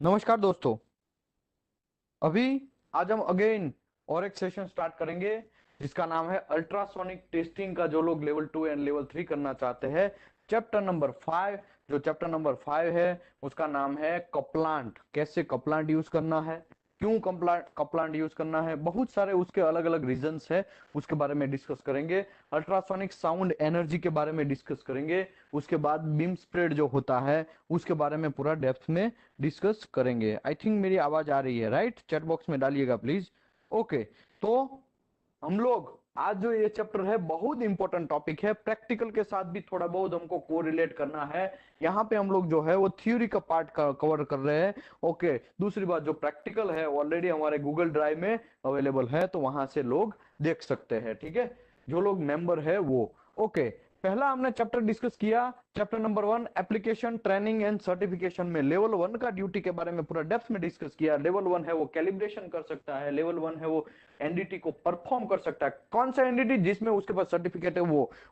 नमस्कार दोस्तों। अभी आज हम अगेन और एक सेशन स्टार्ट करेंगे जिसका नाम है अल्ट्रासोनिक टेस्टिंग का। जो लोग लेवल 2 एंड लेवल 3 करना चाहते हैं, चैप्टर नंबर 5। जो चैप्टर नंबर 5 है उसका नाम है कपलांट। कैसे कपलांट यूज करना है, क्यों कपलांट कपलांट यूज करना है, बहुत सारे उसके अलग अलग रीजंस है, उसके बारे में डिस्कस करेंगे। अल्ट्रासोनिक साउंड एनर्जी के बारे में डिस्कस करेंगे। उसके बाद बीम स्प्रेड जो होता है उसके बारे में पूरा डेप्थ में डिस्कस करेंगे। आई थिंक मेरी आवाज आ रही है, राइट? चैट बॉक्स में डालिएगा प्लीज। ओके, तो हम लोग आज जो ये चैप्टर है बहुत इंपॉर्टेंट टॉपिक है। प्रैक्टिकल के साथ भी थोड़ा बहुत हमको कोरिलेट करना है। यहाँ पे हम लोग जो है वो थ्योरी का पार्ट कवर कर रहे हैं। ओके, दूसरी बात, जो प्रैक्टिकल है ऑलरेडी हमारे गूगल ड्राइव में अवेलेबल है, तो वहां से लोग देख सकते हैं। ठीक है, जो लोग मेंबर है वो। ओके, पहला हमने चैप्टर डिस्कस किया, chapter number 1 application training and certification में लेवल 1 का ड्यूटी के बारे में पूरा डेप्थ में डिस्कस किया। लेवल 1 है वो कैलिब्रेशन कर सकता है, लेवल 1 है वो एनडीटी को परफॉर्म कर सकता है। कौन सा एनडीटी? जिसमें उसके पास सर्टिफिकेट है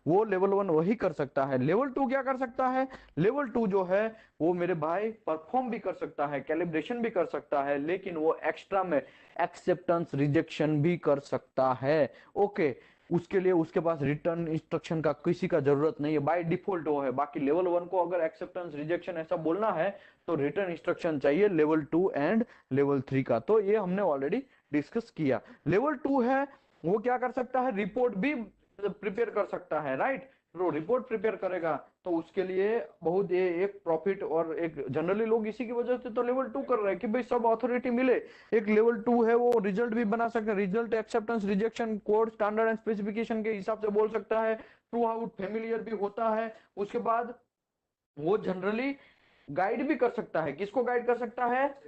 वो लेवल 1 वही कर सकता है। लेवल 2 क्या कर सकता है? लेवल 2 जो है वो मेरे भाई परफॉर्म भी कर सकता है, कैलिब्रेशन भी कर सकता है, लेकिन वो एक्स्ट्रा में एक्सेप्टेंस रिजेक्शन भी कर सकता है। ओके, उसके लिए उसके पास रिटर्न इंस्ट्रक्शन का किसी का जरूरत नहीं है, बाय डिफॉल्ट वो है। बाकी लेवल 1 को अगर एक्सेप्टेंस रिजेक्शन ऐसा बोलना है तो रिटर्न इंस्ट्रक्शन चाहिए लेवल 2 एंड लेवल 3 का। तो ये हमने ऑलरेडी डिस्कस किया। लेवल 2 है वो क्या कर सकता है? रिपोर्ट भी प्रिपेयर कर सकता है, राइट? तो रिपोर्ट प्रिपेयर करेगा तो उसके लिए बहुत ये एक प्रॉफिट, और एक जनरली लोग इसी की वजह से तो लेवल 2 कर रहे हैं कि भाई सब अथॉरिटी मिले। एक लेवल 2 है वो रिजल्ट भी बना सकता है, result acceptance rejection code standard and specification के हिसाब से बोल सकता है, थ्रू आउट फेमिलियर भी होता है। उसके बाद वो जनरली गाइड भी कर सकता है। किसको गाइड कर सकता है?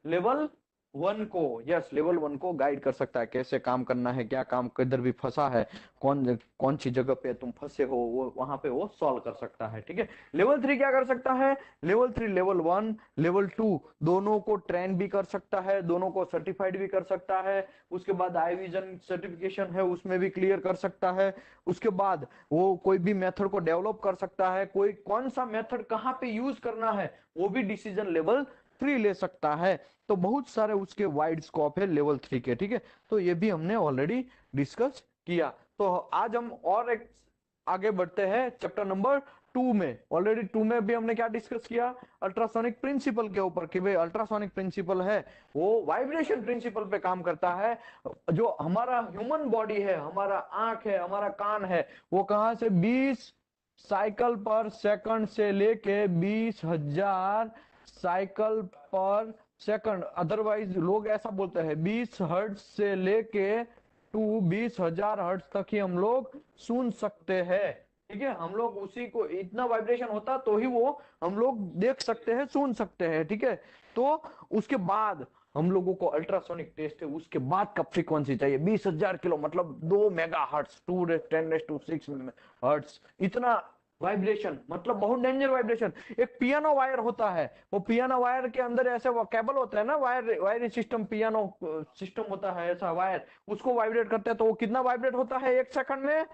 लेवल 1 को। यस, लेवल 1 को गाइड कर सकता है कैसे काम करना है, क्या काम किधर भी फंसा है, कौन कौन सी जगह पे तुम फंसे हो, वो वहां पे वो सॉल्व कर सकता है। ठीक है, लेवल 3 क्या कर सकता है? लेवल 3 लेवल 1 लेवल 2 दोनों को ट्रेन भी कर सकता है, दोनों को सर्टिफाइड भी कर सकता है। उसके बाद आई विजन सर्टिफिकेशन है उसमें भी क्लियर कर सकता है। उसके बाद वो कोई भी मेथड को डेवलप कर सकता है, कोई कौन सा मेथड कहाँ पे यूज करना है वो भी डिसीजन लेवल 3 ले सकता है। तो बहुत सारे उसके वाइड स्कोप है लेवल 3 के। ठीक है, तो ये भी हमने ऑलरेडी डिस्कस किया। तो आज हम और एक आगे बढ़ते हैं चैप्टर नंबर 2 में। ऑलरेडी 2 में भी हमने क्या डिस्कस किया? अल्ट्रासोनिक प्रिंसिपल के ऊपर, कि भाई अल्ट्रासोनिक प्रिंसिपल है वो वाइब्रेशन प्रिंसिपल पे काम करता है। जो हमारा ह्यूमन बॉडी है, हमारा आंख है, हमारा कान है, वो कहां से 20 साइकिल पर सेकंड से लेके 20,000 साइकिल पर सेकंड, अदरवाइज लोग ऐसा बोलते हैं 20 हर्ट्ज से लेके टू 20,000 हर्ट्ज तक ही हम लोग सुन सकते हैं। ठीक है, हम लोग उसी को, इतना वाइब्रेशन होता तो ही वो हम लोग देख सकते हैं, सुन सकते हैं। ठीक है, तो उसके बाद हम लोगों को अल्ट्रासोनिक टेस्ट है, उसके बाद का फ्रीक्वेंसी चाहिए 20,000 किलो, मतलब 2 मेगा हर्ट्ज, 2 × 10⁻⁶ हर्ट्ज। इतना वाइब्रेशन मतलब बहुत डेंजर वाइब्रेशन। एक पियानो वायर होता है, वो पियानो वायर के अंदर ऐसे वो केबल होता है ना, wire wire system, piano system होता है ऐसा वायर, उसको वाइब्रेट करते हैं तो वो कितना वाइब्रेट होता है एक सेकंड में?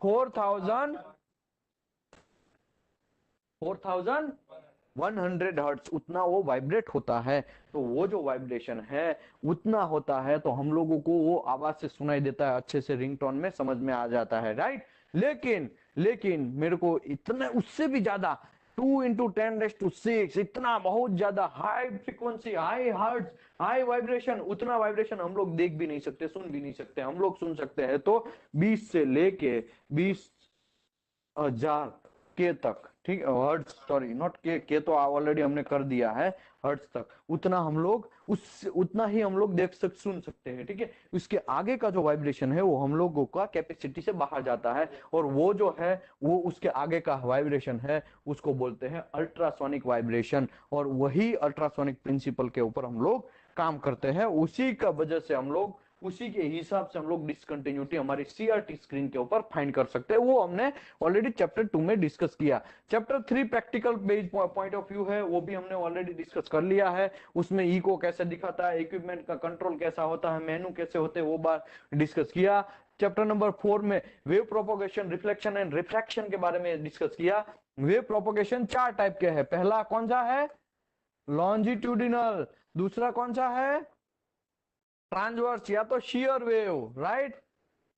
4,100 हर्ट्ज, उतना वो वाइब्रेट होता है। तो वो जो वाइब्रेशन है उतना होता है, तो हम लोगों को वो आवाज से सुनाई देता है, अच्छे से रिंगटोन में समझ में आ जाता है, राइट? लेकिन लेकिन मेरे को इतना उससे भी ज्यादा 2 × 10⁻⁶, इतना बहुत ज्यादा high frequency, high hertz, high vibration, उतना वाइब्रेशन हम लोग देख भी नहीं सकते, सुन भी नहीं सकते। हम लोग सुन सकते हैं तो 20 से लेके 20,000 के तक। ठीक है, हर्ट्ज, सॉरी नॉट के तो ऑलरेडी हमने कर दिया है, हर्ट्ज तक उतना हम लोग, उस उतना ही हम लोग सुन सकते हैं। ठीक है, उसके आगे का जो वाइब्रेशन है वो हम लोगों का कैपेसिटी से बाहर जाता है, और वो जो है वो उसके आगे का वाइब्रेशन है उसको बोलते हैं अल्ट्रासोनिक वाइब्रेशन। और वही अल्ट्रासोनिक प्रिंसिपल के ऊपर हम लोग काम करते हैं, उसी का वजह से हम लोग, उसी के हिसाब से हम लोग डिसकंटिन्यूटी हमारी सीआरटी स्क्रीन के ऊपर फाइंड कर सकते हैं। वो हमने ऑलरेडी चैप्टर 2 में डिस्कस किया। Chapter 3 practical based point of view है, वो भी हमने ऑलरेडी डिस्कस कर लिया है। उसमें इको कैसे दिखाता है, इक्विपमेंट का कंट्रोल कैसा होता है, मेनू कैसे होते हैं, वो बात डिस्कस किया। चैप्टर नंबर 4 में wave propagation, reflection and refraction के बारे में डिस्कस किया। वेव प्रोपोगेशन 4 टाइप के हैं। पहला कौन सा है? लॉन्जिट्यूडिनल। दूसरा कौन सा है? ट्रांसवर्स या तो shear wave, right.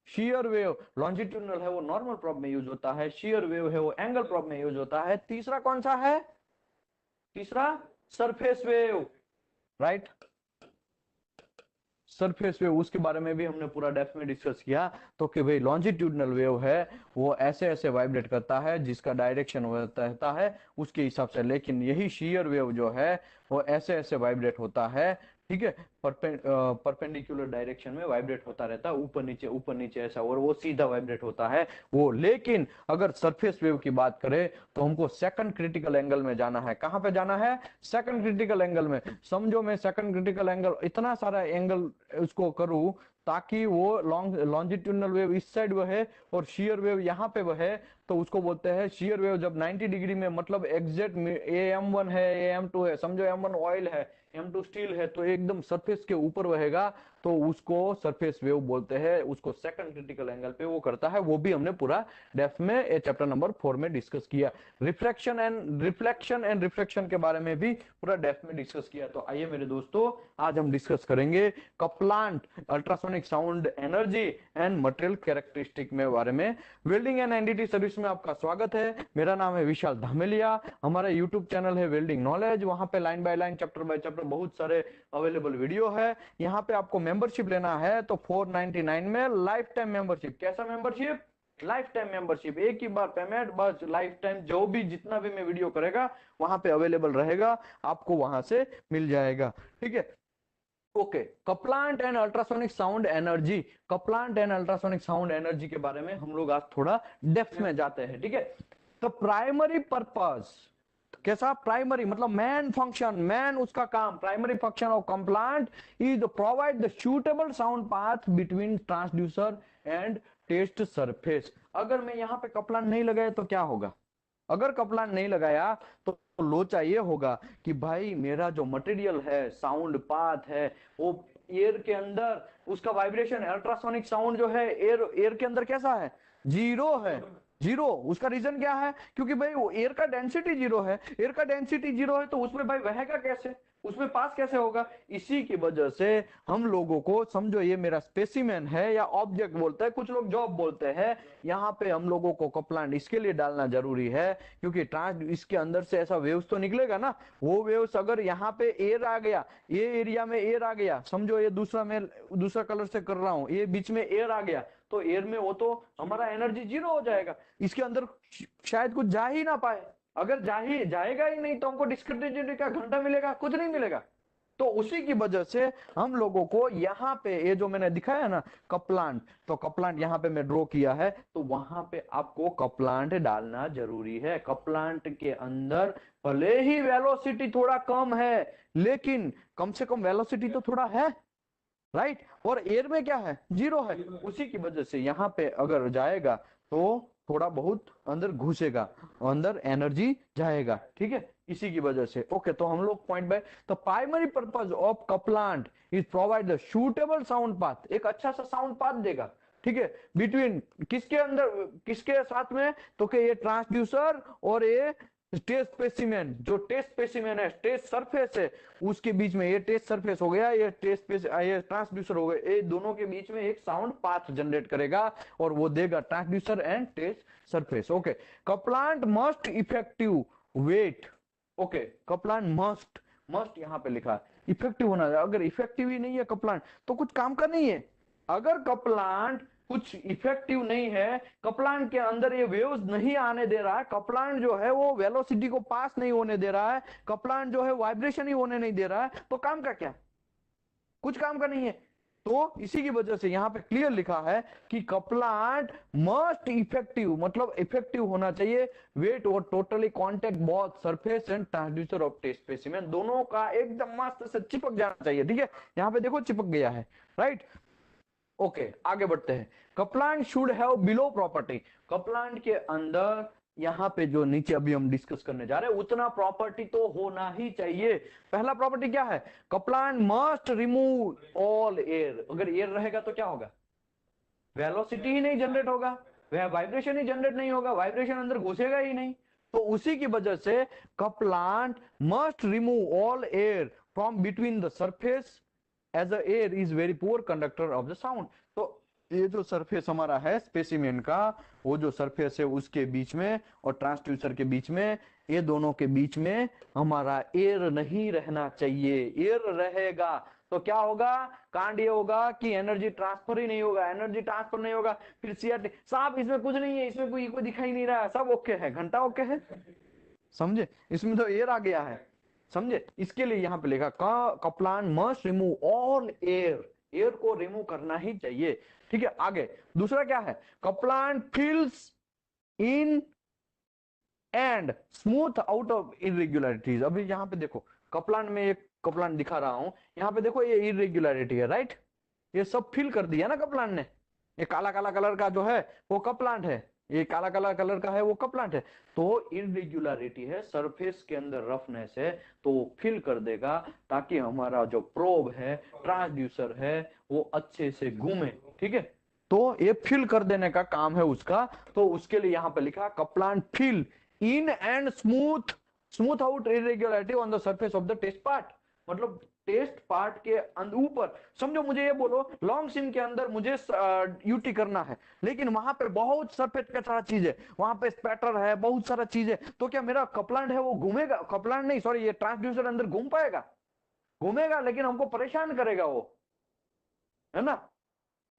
Shear wave, longitudinal है वो नॉर्मल प्रोब में यूज होता है, शियर वेव है वो एंगल प्रोब में यूज होता है। तीसरा कौन सा है? तीसरा surface wave, right. Surface wave, उसके बारे में भी हमने पूरा डेप्थ में डिस्कस किया। तो कि भाई लॉन्जिट्यूडिनल वेव है वो ऐसे ऐसे वाइब्रेट करता है, जिसका डायरेक्शन रहता है उसके हिसाब से। लेकिन यही शियर वेव जो है वो ऐसे ऐसे वाइब्रेट होता है, ठीक है, परपेंडिकुलर डायरेक्शन में वाइब्रेट होता रहता है, ऊपर नीचे ऐसा, और वो सीधा वाइब्रेट होता है वो। लेकिन अगर सरफेस वेव की बात करें तो हमको सेकंड क्रिटिकल एंगल में जाना है। कहां पे जाना है? सेकंड क्रिटिकल एंगल में। समझो मैं सेकंड क्रिटिकल एंगल इतना सारा एंगल उसको करूं ताकि वो लॉन्जिट्यूडनल वेव इस साइड वहे और शियर वेव यहाँ पे वहे, तो उसको बोलते हैं शियर वेव। जब 90 डिग्री में, मतलब एग्जैक्ट AM1 है, AM2 है, समझो M1 ऑयल है, M2 स्टील है, तो एकदम सरफेस के ऊपर वहेगा, तो उसको सरफेस वेव बोलते हैं। उसको सेकंड क्रिटिकल एंगल पे वो करता है। वो भी हमने पूरा डेप्थ में चैप्टर नंबर 4 में डिस्कस किया। रिफ्लेक्शन एंड रिफ्लेक्शन के बारे में भी पूरा डेप्थ में डिस्कस किया। तो आइए मेरे दोस्तों, आज हम डिस्कस करेंगे couplant, ultrasonic sound energy and material characteristic में बारे में। वेल्डिंग एंड एनडीटी सर्विस में आपका स्वागत है। मेरा नाम है विशाल धामेलिया। हमारा यूट्यूब चैनल है वेल्डिंग नॉलेज। वहां पे line by line, chapter by chapter बहुत सारे अवेलेबल वीडियो है। यहाँ पे आपको मेंबरशिप लेना है तो 499 में लाइफ टाइम मेंबरशिप। कैसा मेंबरशिप? लाइफ टाइम मेंबरशिप, एक ही बार पेमेंट, बस लाइफ टाइम जो भी जितना भी मैं वीडियो करेगा वहां पे अवेलेबल रहेगा, आपको वहां से मिल जाएगा, ठीक है। Okay, couplant and ultrasonic sound energy. Couplant and ultrasonic sound energy के बारे में हम लोग आज थोड़ा डेप्थ में जाते हैं, ठीक है। तो प्राइमरी पर्पस कैसा? प्राइमरी मतलब मेन फंक्शन, मेन उसका काम, primary function of couplant is provide the suitable sound path between transducer and test surface. अगर मैं यहाँ पे कपलांट नहीं लगाया तो क्या होगा? अगर कपलांट नहीं लगाया तो लोचा ये होगा कि भाई मेरा जो मटेरियल है, साउंड पाथ है, वो एयर के अंदर उसका वाइब्रेशन, अल्ट्रासोनिक साउंड जो है एयर के अंदर कैसा है? जीरो है। जीरो। उसका रीजन क्या है? क्योंकि भाई वो एयर का डेंसिटी जीरो है। एयर का डेंसिटी जीरो है तो उसमें भाई बहेगा कैसे? उसमें पास कैसे होगा? इसी की वजह से हम लोगों को, समझो ये मेरा स्पेसिमेन है या ऑब्जेक्ट बोलते हैं, कुछ लोग जॉब बोलते हैं, यहाँ पे हम लोगों को कपलांट इसके लिए डालना जरूरी है क्योंकि ट्रांस इसके अंदर से ऐसा वेव्स तो निकलेगा ना। वो वेव्स अगर यहाँ पे एयर आ गया, ये एरिया में एयर आ गया, समझो ये दूसरा, मैं दूसरा कलर से कर रहा हूँ, ये बीच में एयर आ गया, तो एयर में वो तो हमारा एनर्जी जीरो हो जाएगा। इसके अंदर शायद कुछ जा ही ना पाए। अगर जाएगा ही नहीं तो हमको डिस्क्रिप्टिविटी का घंटा मिलेगा? कुछ नहीं मिलेगा। तो उसी की वजह से हम लोगों को यहाँ पे ये जो मैंने दिखाया ना कपलांट, तो कपलांट यहाँ पे मैं ड्रॉ किया है, तो वहां पे आपको कपलांट डालना जरूरी है। कपलांट के अंदर भले ही वेलोसिटी थोड़ा कम है, लेकिन कम से कम वेलोसिटी तो थोड़ा है, राइट। और एयर में क्या है? जीरो है। उसी की वजह से यहाँ पे अगर जाएगा तो थोड़ा बहुत अंदर घुसेगा, अंदर एनर्जी जाएगा, ठीक है, इसी की वजह से। ओके, तो हम लोग पॉइंट बाय, तो primary purpose of couplant is provide the suitable sound path, एक अच्छा सा साउंड पाथ देगा, ठीक है, बिटवीन किसके अंदर, किसके साथ में? तो कि ये ट्रांसड्यूसर और ये टेस्ट स्पेसिमेन, जो टेस्ट स्पेसिमेन है, टेस्ट सरफेस है, उसके बीच में, ये टेस्ट सरफेस हो गया, ये ये ट्रांसड्यूसर हो गया, ये दोनों के बीच में एक साउंड पाथ जनरेट करेगा और वो देगा transducer and test surface. Okay, couplant must effective wet. Okay, couplant must, must यहाँ पे लिखा है, इफेक्टिव होना चाहिए। अगर इफेक्टिव ही नहीं है कपलांट तो कुछ काम का नहीं है। अगर कपलांट कुछ इफेक्टिव नहीं है, कपलांट के अंदर ये वेव्स नहीं आने दे रहा है, कपलांट जो है वो वेलोसिटी को पास नहीं होने दे रहा है, कपलांट जो है वाइब्रेशन ही होने नहीं दे रहा है, तो काम का क्या? कुछ काम का नहीं है। तो इसी की वजह से यहाँ पे क्लियर लिखा है कि कपलांट मस्ट इफेक्टिव, मतलब इफेक्टिव होना चाहिए, वेट और totally contact both surface and transducer of test specimen, दोनों का एकदम मस्त से चिपक जाना चाहिए, ठीक है। यहाँ पे देखो चिपक गया है, राइट। ओके, आगे बढ़ते हैं। कपलांट शुड हैव बिलो प्रॉपर्टी। कपलांट के अंदर यहाँ पे जो नीचे अभी हम डिस्कस करने जा रहे हैं उतना प्रॉपर्टी तो होना ही चाहिए। पहला प्रॉपर्टी क्या है? कपलांट मस्ट रिमूव ऑल एयर। अगर एयर रहेगा तो क्या होगा? वेलोसिटी ही नहीं जनरेट होगा, वह वाइब्रेशन ही जनरेट नहीं होगा, वाइब्रेशन अंदर घुसेगा ही नहीं। तो उसी की वजह से couplant must remove all air from between the surface as a air is very poor conductor of the sound. तो ये जो सरफेस हमारा है स्पेसिमेन का, वो जो सरफेस है उसके बीच में और ट्रांसड्यूसर के बीच में, ये दोनों के बीच में हमारा एयर नहीं रहना चाहिए। एयर रहेगा तो क्या होगा, कांड ये होगा कि एनर्जी ट्रांसफर ही नहीं होगा, एनर्जी ट्रांसफर नहीं होगा, फिर सीआरटी साहब इसमें कुछ नहीं है, इसमें कोई दिखाई नहीं रहा है, सब ओके है, घंटा ओके है, समझे, इसमें तो एयर आ गया है, समझे। इसके लिए यहाँ पे लिखा couplant must remove all air, air को रिमूव करना ही चाहिए, ठीक है। आगे दूसरा क्या है, couplant fills in and smooth out of irregularities. अभी यहाँ पे देखो कपलान में एक कपलान दिखा रहा हूं, यहाँ पे देखो ये इरेग्युलरिटी है, राइट, ये सब फिल कर दिया ना कपलान ने, ये काला काला कलर का जो है वो कपलांट है, ये काला काला कलर का है वो कपलांट है। तो इरेग्युलरिटी है, सरफेस के अंदर रफनेस है, तो वो फिल कर देगा ताकि हमारा जो प्रोब है, ट्रांसड्यूसर है, वो अच्छे से घूमे, ठीक है। तो ये फिल कर देने का काम है उसका। तो उसके लिए यहाँ पे लिखा couplant fill in and smooth out irregularity on the surface of the test part. मतलब टेस्ट पार्ट के ऊपर, समझो मुझे ये बोलो लॉन्ग सिम के अंदर मुझे यूटी करना है, लेकिन वहां पे बहुत सरफेस का सारा चीज है, वहां पे स्पैटर है, बहुत सारा चीज है, तो क्या मेरा कपलांट है वो घूमेगा, कपलांट नहीं सॉरी, ये ट्रांसड्यूसर अंदर घूम पाएगा, घूमेगा लेकिन हमको परेशान करेगा वो, है ना।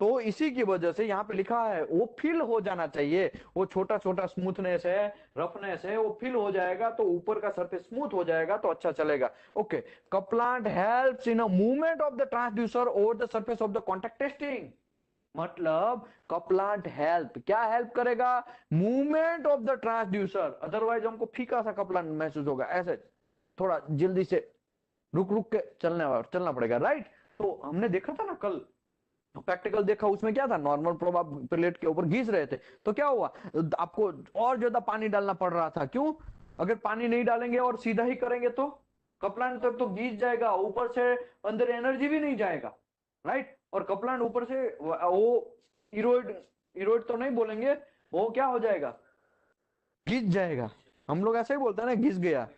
तो इसी की वजह से यहाँ पे लिखा है वो फिल हो जाना चाहिए, वो छोटा छोटा स्मूथनेस है, रफनेस है, वो फिल हो जाएगा तो ऊपर का सरफेस स्मूथ हो जाएगा तो अच्छा चलेगा। Okay, couplant helps in a movement of the transducer over the surface of the contact testing. मतलब कपलांट हेल्प क्या हेल्प करेगा, movement of the transducer, otherwise हमको फीका सा कपलांट महसूस होगा, ऐसे थोड़ा जल्दी से रुक रुक के चलना पड़ेगा, राइट। तो हमने देखा था ना कल प्रैक्टिकल देखा, उसमें क्या था, नॉर्मल प्रोब आप प्लेट के ऊपर घिस रहे थे, तो क्या हुआ, आपको और ज्यादा पानी डालना पड़ रहा था, क्यों, अगर पानी नहीं डालेंगे और सीधा ही करेंगे तो कपलान तक तो घिस जाएगा, ऊपर से अंदर एनर्जी भी नहीं जाएगा, राइट। और कपलान ऊपर से वो इरोड इरोड तो नहीं बोलेंगे, वो क्या हो जाएगा, घिस जाएगा, हम लोग ऐसे ही बोलते हैं ना, घिस गया,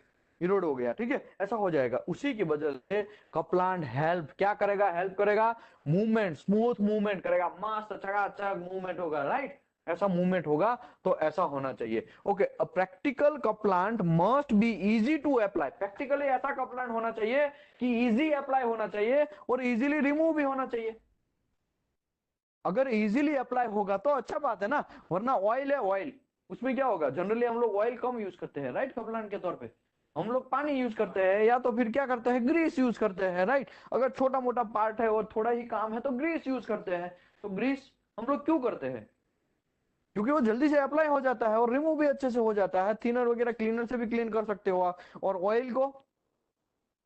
इरोड हो गया, ठीक है, ऐसा हो जाएगा। उसी की वजह से कपलांट हेल्प क्या करेगा, हेल्प करेगा, मूवमेंट, स्मूथ मूवमेंट करेगा, मस्त चकाचक मूवमेंट होगा, राइट, ऐसा मूवमेंट होगा, तो ऐसा होना चाहिए। Okay, a practical couplant must be easy to apply, practically ऐसा कपलांट होना चाहिए कि इजी अप्लाई होना चाहिए और इजीली रिमूव भी होना चाहिए। अगर इजीली अप्लाई होगा तो अच्छा बात है ना, वरना ऑयल है, ऑयल उसमें क्या होगा, जनरली हम लोग ऑयल कम यूज करते हैं, राइट, कपलान के तौर पे हम लोग पानी यूज करते हैं या तो फिर क्या करते हैं, ग्रीस यूज करते हैं, राइट। अगर छोटा मोटा पार्ट है और थोड़ा ही काम है तो ग्रीस यूज करते हैं। तो ग्रीस हम लोग क्यों करते हैं, क्योंकि वो जल्दी से अप्लाई हो जाता है और रिमूव भी अच्छे से हो जाता है, थिनर वगैरह क्लीनर से भी क्लीन कर सकते हो आप। और ऑयल को,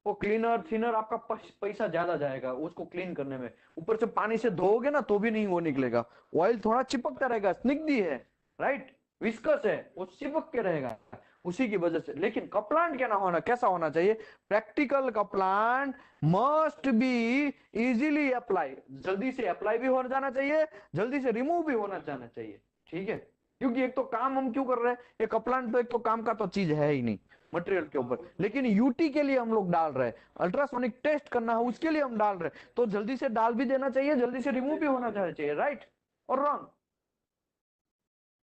वो क्लीनर थिनर आपका पैसा ज्यादा जाएगा उसको क्लीन करने में, ऊपर से पानी से धोओगे ना तो भी नहीं वो निकलेगा, ऑयल थोड़ा चिपकता रहेगा, स्निग्धी है, राइट, विस्कस है, वो चिपक के रहेगा, उसी की वजह से। लेकिन कपलांट क्या ना होना, कैसा होना चाहिए, practical couplant must be easily apply, जल्दी से अप्लाई भी हो जाना चाहिए, जल्दी से रिमूव भी होना जाना चाहिए, ठीक है। क्योंकि एक तो काम हम क्यों कर रहे हैं, ये कपलांट तो एक तो काम का तो चीज है ही नहीं मटेरियल के ऊपर, लेकिन यूटी के लिए हम लोग डाल रहे हैं, अल्ट्रासोनिक टेस्ट करना है उसके लिए हम डाल रहे हैं, तो जल्दी से डाल भी देना चाहिए, जल्दी से रिमूव भी होना चाहिए, राइट और रॉन्ग।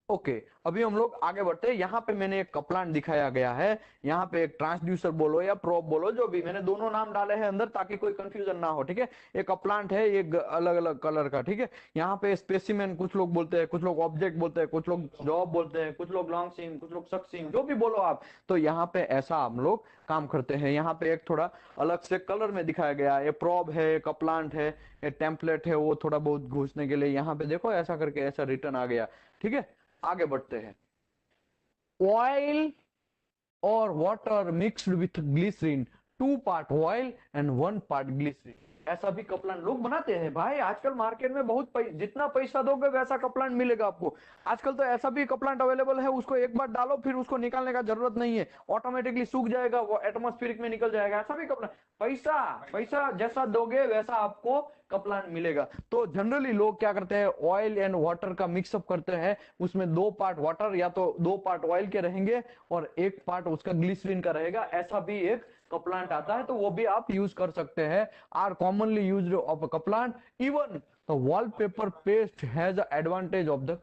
ओके, अभी हम लोग आगे बढ़ते हैं। यहाँ पे मैंने एक कपलांट दिखाया गया है, यहाँ पे एक ट्रांसड्यूसर बोलो या प्रोब बोलो, जो भी, मैंने दोनों नाम डाले हैं अंदर ताकि कोई कंफ्यूजन ना हो, ठीक है। एक कपलांट है, एक अलग अलग कलर का, ठीक है। यहाँ पे स्पेसिमेन कुछ लोग बोलते हैं, कुछ लोग ऑब्जेक्ट बोलते हैं, कुछ लोग जॉब बोलते हैं, कुछ लोग लॉन्ग सिम, कुछ लोग शॉर्ट सिम, जो भी बोलो आप। तो यहाँ पे ऐसा हम लोग काम करते हैं। यहाँ पे एक थोड़ा अलग से कलर में दिखाया गया है, ये प्रोब है, कपलांट है, ये टेम्पलेट है, वो थोड़ा बहुत घुसने के लिए यहाँ पे देखो ऐसा करके ऐसा रिटर्न आ गया, ठीक है। आगे बढ़ते हैं। ऑयल और water mixed with glycerine, 2 part oil and 1 part glycerine. ऐसा भी कपलान लोग बनाते हैं भाई। आजकल मार्केट में बहुत जितना पैसा दोगे वैसा कपलान मिलेगा आपको। आजकल तो ऐसा भी कपलान अवेलेबल है, उसको एक बार डालो फिर उसको निकालने का जरूरत नहीं है, ऑटोमेटिकली सूख जाएगा, वो एटमॉस्फेरिक में निकल जाएगा। ऐसा भी कपलान, पैसा पैसा जैसा दोगे वैसा आपको कपलान मिलेगा। तो जनरली लोग क्या करते हैं, ऑयल एंड वाटर का मिक्सअप करते हैं, उसमें 2 पार्ट वाटर या तो 2 पार्ट ऑयल के रहेंगे और 1 पार्ट उसका ग्लिसरीन का रहेगा। ऐसा भी एक कपलांट आता है, तो वो भी आप यूज कर सकते हैं। Are commonly used of a couplant. Even the wallpaper paste has advantage of the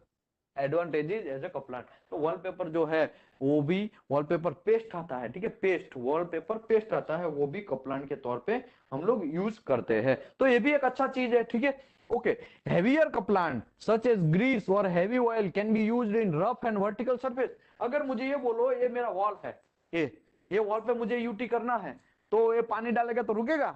advantages as a couplant. तो वॉलपेपर जो है वो भी वॉलपेपर पेस्ट आता है, ठीक है, पेस्ट वॉलपेपर पेस्ट आता है, वो भी कपलांट के तौर पे हम लोग यूज करते हैं। तो ये भी एक अच्छा चीज है, ठीक है। Okay, heavier couplant such as grease और heavy oil can be used in rough and vertical surface. अगर मुझे ये बोलो ये मेरा वॉल है, ये वॉल पे मुझे यूटी करना है, तो ये पानी डालेगा तो रुकेगा?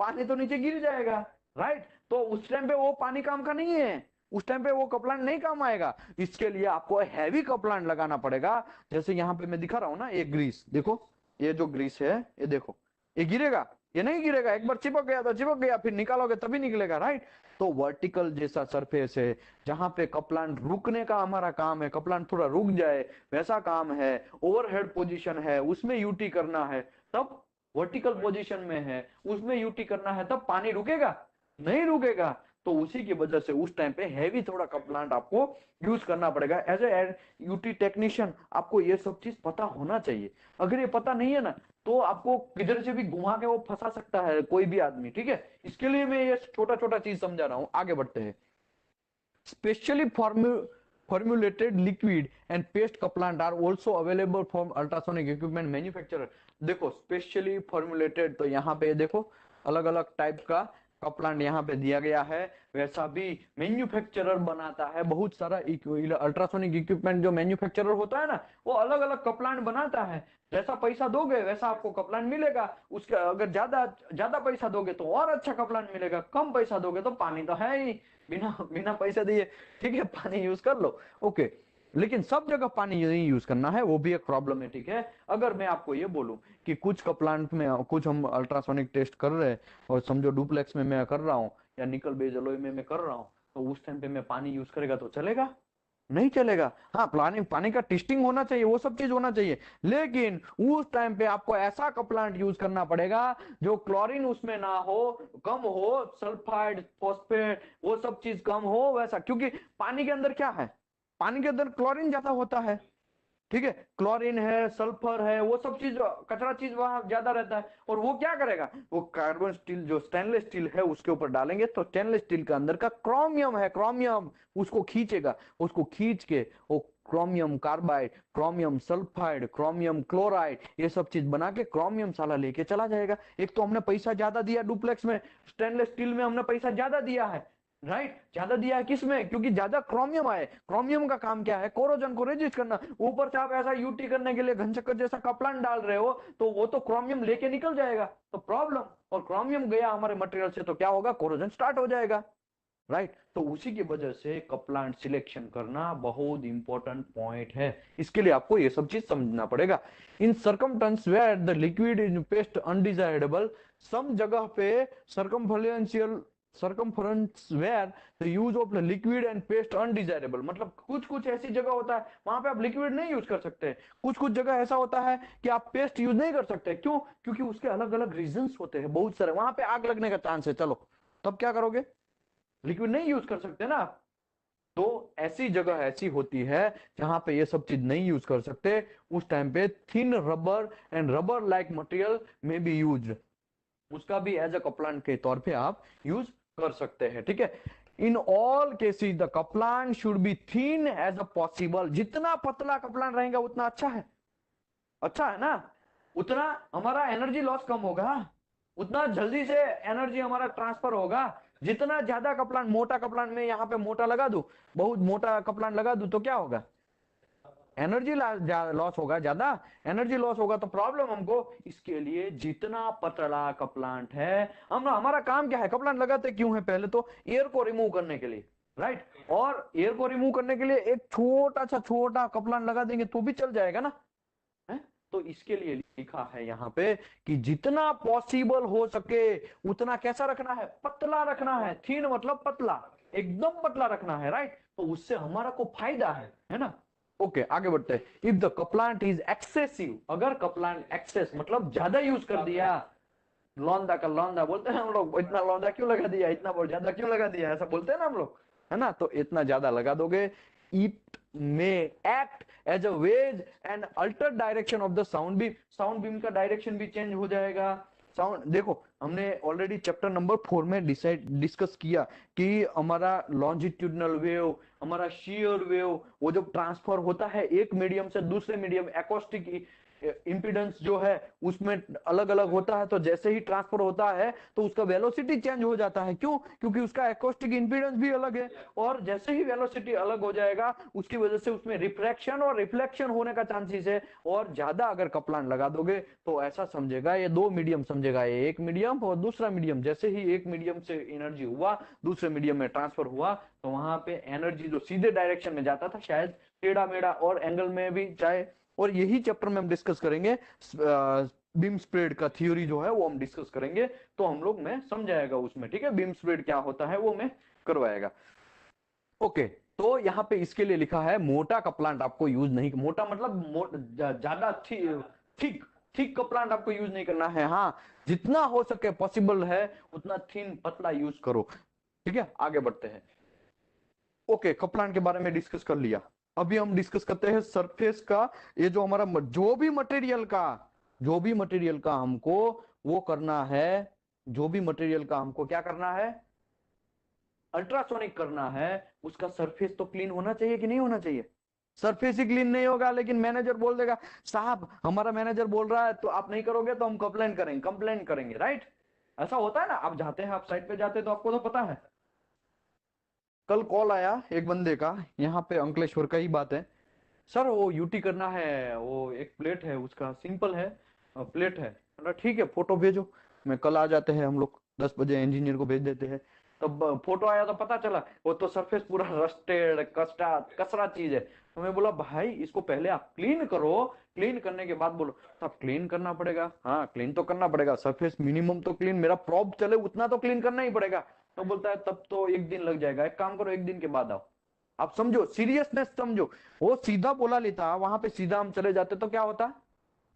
पानी तो नीचे गिर जाएगा, राइट। तो उस टाइम पे वो पानी काम का नहीं है, उस टाइम पे वो कपलांट नहीं काम आएगा। इसके लिए आपको हैवी कपलांट लगाना पड़ेगा। जैसे यहाँ पे मैं दिखा रहा हूँ ना, ये ग्रीस देखो, ये जो ग्रीस है ये देखो, ये गिरेगा? ये नहीं गिरेगा, एक बार चिपक गया तो चिपक गया, फिर निकालोगे तभी निकलेगा, राइट। तो वर्टिकल जैसा सरफेस है जहां पे कपलांट रुकने का हमारा काम है, कपलांट थोड़ा रुक जाए वैसा काम है, ओवरहेड पोजीशन है उसमें यूटी करना है, तब वर्टिकल पोजीशन में है उसमें यूटी करना है, तब पानी रुकेगा? नहीं रुकेगा। तो उसी की वजह से उस टाइम पे हैवी थोड़ा कपलांट आपको यूज करना पड़ेगा। एज ए यूटी टेक्नीशियन आपको ये सब चीज पता होना चाहिए। अगर ये पता नहीं है ना, तो आपको किधर से भी घुमा के वो फंसा सकता है कोई भी आदमी, ठीक है। इसके लिए मैं ये छोटा छोटा चीज समझा रहा हूँ। आगे बढ़ते हैं। Specially formulated liquid and paste coolant are also available from ultrasonic equipment manufacturer। देखो स्पेशली फॉर्मुलेटेड, तो यहाँ पे देखो अलग अलग टाइप का कपलांट यहाँ पे दिया गया है। वैसा भी मैन्युफैक्चरर बनाता है बहुत सारा अल्ट्रासोनिक इक्विपमेंट। जो मैन्युफैक्चरर होता है ना, वो अलग अलग कपलांट बनाता है। जैसा पैसा दोगे वैसा आपको कपलांट मिलेगा। उसका अगर ज्यादा ज्यादा पैसा दोगे तो और अच्छा कपलांट मिलेगा, कम पैसा दोगे तो पानी तो है ही, बिना बिना पैसे दिए, ठीक है, पानी यूज कर लो। ओके, लेकिन सब जगह पानी नहीं यूज करना है, वो भी एक प्रॉब्लमेटिक है। अगर मैं आपको ये बोलूं कि कुछ का प्लांट में कुछ हम अल्ट्रासोनिक टेस्ट कर रहे हैं, और समझो डुप्लेक्स में मैं कर रहा हूँ या निकल बेस एलॉय में मैं कर रहा हूँ, तो उस टाइम पे मैं पानी यूज करेगा तो चलेगा? नहीं चलेगा। हाँ, पानी पानी का टेस्टिंग होना चाहिए, वो सब चीज होना चाहिए, लेकिन उस टाइम पे आपको ऐसा कपलांट यूज करना पड़ेगा जो क्लोरीन उसमें ना हो, कम हो, सल्फाइड फॉस्फेट वो सब चीज कम हो वैसा। क्योंकि पानी के अंदर क्या है, पानी के अंदर क्लोरीन ज्यादा होता है, ठीक है, क्लोरीन है, सल्फर है, वो सब चीज कचरा चीज वहां ज्यादा रहता है। और वो क्या करेगा, वो कार्बन स्टील जो स्टेनलेस स्टील है उसके ऊपर डालेंगे, तो स्टेनलेस स्टील के अंदर का क्रोमियम है, क्रोमियम उसको खींचेगा, उसको खींच के वो chromium carbide, chromium sulphide, chromium chloride, ये सब चीज बना के क्रोमियम साला लेके चला जाएगा। एक तो हमने पैसा ज्यादा दिया डुप्लेक्स में, स्टेनलेस स्टील में हमने पैसा ज्यादा दिया है, राइट, ज्यादा दिया है किसमें, क्योंकि ज्यादा क्रोमियम आए। क्रोमियम का काम क्या है, कोरोजन को रेजिस्ट करना। ऊपर से आप ऐसा यूटी करने के लिए घनचक्कर जैसा कपलान डाल रहे हो, तो वो तो क्रोमियम लेके निकल जाएगा, तो प्रॉब्लम। और क्रोमियम गया हमारे मटेरियल से तो क्या होगा, कोरोजन स्टार्ट हो जाएगा, राइट। तो उसी की वजह से कपलांट सिलेक्शन करना बहुत इंपॉर्टेंट पॉइंट है। इसके लिए आपको ये सब चीज समझना पड़ेगा। In circumstances where the liquid in paste undesirable, some जगह पे circumferential circumference where the use of liquid and paste undesirable, मतलब कुछ कुछ ऐसी जगह होता है वहां पे आप लिक्विड नहीं यूज कर सकते। कुछ कुछ जगह ऐसा होता है कि आप पेस्ट यूज नहीं कर सकते। क्यों? क्योंकि उसके अलग अलग रीजंस होते हैं बहुत सारे, वहां पे आग लगने का चांस है। चलो, तब क्या करोगे, लिक्विड नहीं यूज कर सकते ना। तो ऐसी जगह ऐसी होती है जहां पे ये सब चीज नहीं यूज कर सकते, उस टाइम पे thin rubber and rubber like material में बी यूज, उसका भी एज अ कपलान के तौर पे आप यूज कर सकते हैं, ठीक है। In all cases the couplant should be thin as a possible. जितना पतला कपलान रहेगा उतना अच्छा है, अच्छा है ना, उतना हमारा एनर्जी लॉस कम होगा, उतना जल्दी से एनर्जी हमारा ट्रांसफर होगा। जितना ज्यादा कपलान, मोटा कपलान में यहाँ पे मोटा लगा दूं, बहुत मोटा कपलान लगा दूं, तो क्या होगा, एनर्जी लॉस होगा, ज्यादा एनर्जी लॉस होगा, तो प्रॉब्लम हमको। इसके लिए जितना पतला कपलांट है, हम हमारा काम क्या है, कपलांट लगाते क्यों है, पहले तो एयर को रिमूव करने के लिए, राइट। और एयर को रिमूव करने के लिए एक छोटा सा छोटा कपलांट लगा देंगे तो भी चल जाएगा ना, है? तो इसके लिए लिखा है यहाँ पे कि जितना पॉसिबल हो सके उतना कैसा रखना है, पतला रखना है। थीन मतलब पतला, एकदम पतला रखना है, राइट। तो उससे हमारा को फायदा है ना। ओके, आगे बढ़ते हैं। इफ द कपलांट इज एक्सेसिव, अगर कपलांट एक्सेस मतलब ज्यादा यूज कर दिया, लौंदा का लौंदा बोलते हैं हम लोग, इतना लौंदा क्यों लगा दिया, इतना बहुत ज्यादा क्यों लगा दिया, ऐसा बोलते हैं ना हम लोग, है ना। तो इतना ज्यादा लगा दोगे, it may act as a wedge and alter direction of the sound beam, sound beam का डायरेक्शन भी चेंज हो जाएगा। साउंड देखो, हमने ऑलरेडी चैप्टर नंबर 4 में डिस्कस किया कि हमारा लॉन्जिट्यूडनल वेव, हमारा शेयर वेव, वो जब ट्रांसफर होता है एक मीडियम से दूसरे मीडियम, एकॉस्टिक इंपीडेंस जो है उसमें अलग अलग होता है, तो जैसे ही ट्रांसफर होता है तो उसका वेलोसिटी चेंज हो जाता है। क्यों? क्योंकि उसका एकॉस्टिक इंपीडेंस भी अलग है, और जैसे ही वेलोसिटी अलग हो जाएगा उसकी वजह से उसमें रिफ्रैक्शन और रिफ्लेक्शन होने का चांसेस है। और ज्यादा अगर कपलान लगा दोगे तो ऐसा समझेगा, ये दो मीडियम समझेगा, ये एक मीडियम और दूसरा मीडियम, जैसे ही एक मीडियम से एनर्जी हुआ दूसरे मीडियम में ट्रांसफर हुआ तो वहां पे एनर्जी जो सीधे डायरेक्शन में जाता था शायद टेढ़ा मेढ़ा और एंगल में भी जाए। और यही चैप्टर में हम डिस्कस करेंगे, बीम स्प्रेड का थ्योरी जो है वो हम डिस्कस करेंगे, तो हम लोग में समझाएगा उसमें, ठीक है। बीम स्प्रेड क्या होता है वो मैं करवाएगा। ओके, तो यहाँ पे इसके लिए लिखा है मोटा कपलांट आपको यूज नहीं, मोटा मतलब ज्यादा थिक थिक कपलांट आपको यूज नहीं करना है। हाँ, जितना हो सके पॉसिबल है उतना थिन पतला यूज करो, ठीक है। आगे बढ़ते हैं। ओके, कपलांट के बारे में डिस्कस कर लिया। अभी हम डिस्कस करते हैं सरफेस का। ये जो हमारा जो भी मटेरियल का हमको वो करना है, जो भी मटेरियल का हमको क्या करना है, अल्ट्रासोनिक करना है, उसका सरफेस तो क्लीन होना चाहिए कि नहीं होना चाहिए। सरफेस ही क्लीन नहीं होगा, लेकिन मैनेजर बोल देगा, साहब हमारा मैनेजर बोल रहा है तो आप नहीं करोगे तो हम कंप्लेन करेंगे, राइट। ऐसा होता है ना, आप जाते हैं, आप साइट पे जाते हैं तो आपको तो पता है। कल कॉल आया एक बंदे का, यहाँ पे अंकलेश्वर का ही बात है, सर वो यूटी करना है, वो एक प्लेट है उसका, सिंपल है प्लेट है। मतलब ठीक है, फोटो भेजो। मैं कल आ जाते हैं हम लोग, 10 बजे इंजीनियर को भेज देते हैं। तब फोटो आया तो पता चला वो तो सरफेस पूरा रस्टेड कस्टा कसरा चीज है। तो मैं बोला भाई इसको पहले आप क्लीन करो, क्लीन करने के बाद बोलो। तो आप क्लीन करना पड़ेगा, हाँ क्लीन तो करना पड़ेगा, सरफेस मिनिमम तो क्लीन, मेरा प्रॉप चले उतना तो क्लीन करना ही पड़ेगा। तो बोलता है तब तो एक दिन लग जाएगा, एक काम करो एक दिन के बाद आओ। आप समझो, सीरियसनेस समझो। वो सीधा बोला लेता, वहां पे सीधा हम चले जाते तो क्या होता,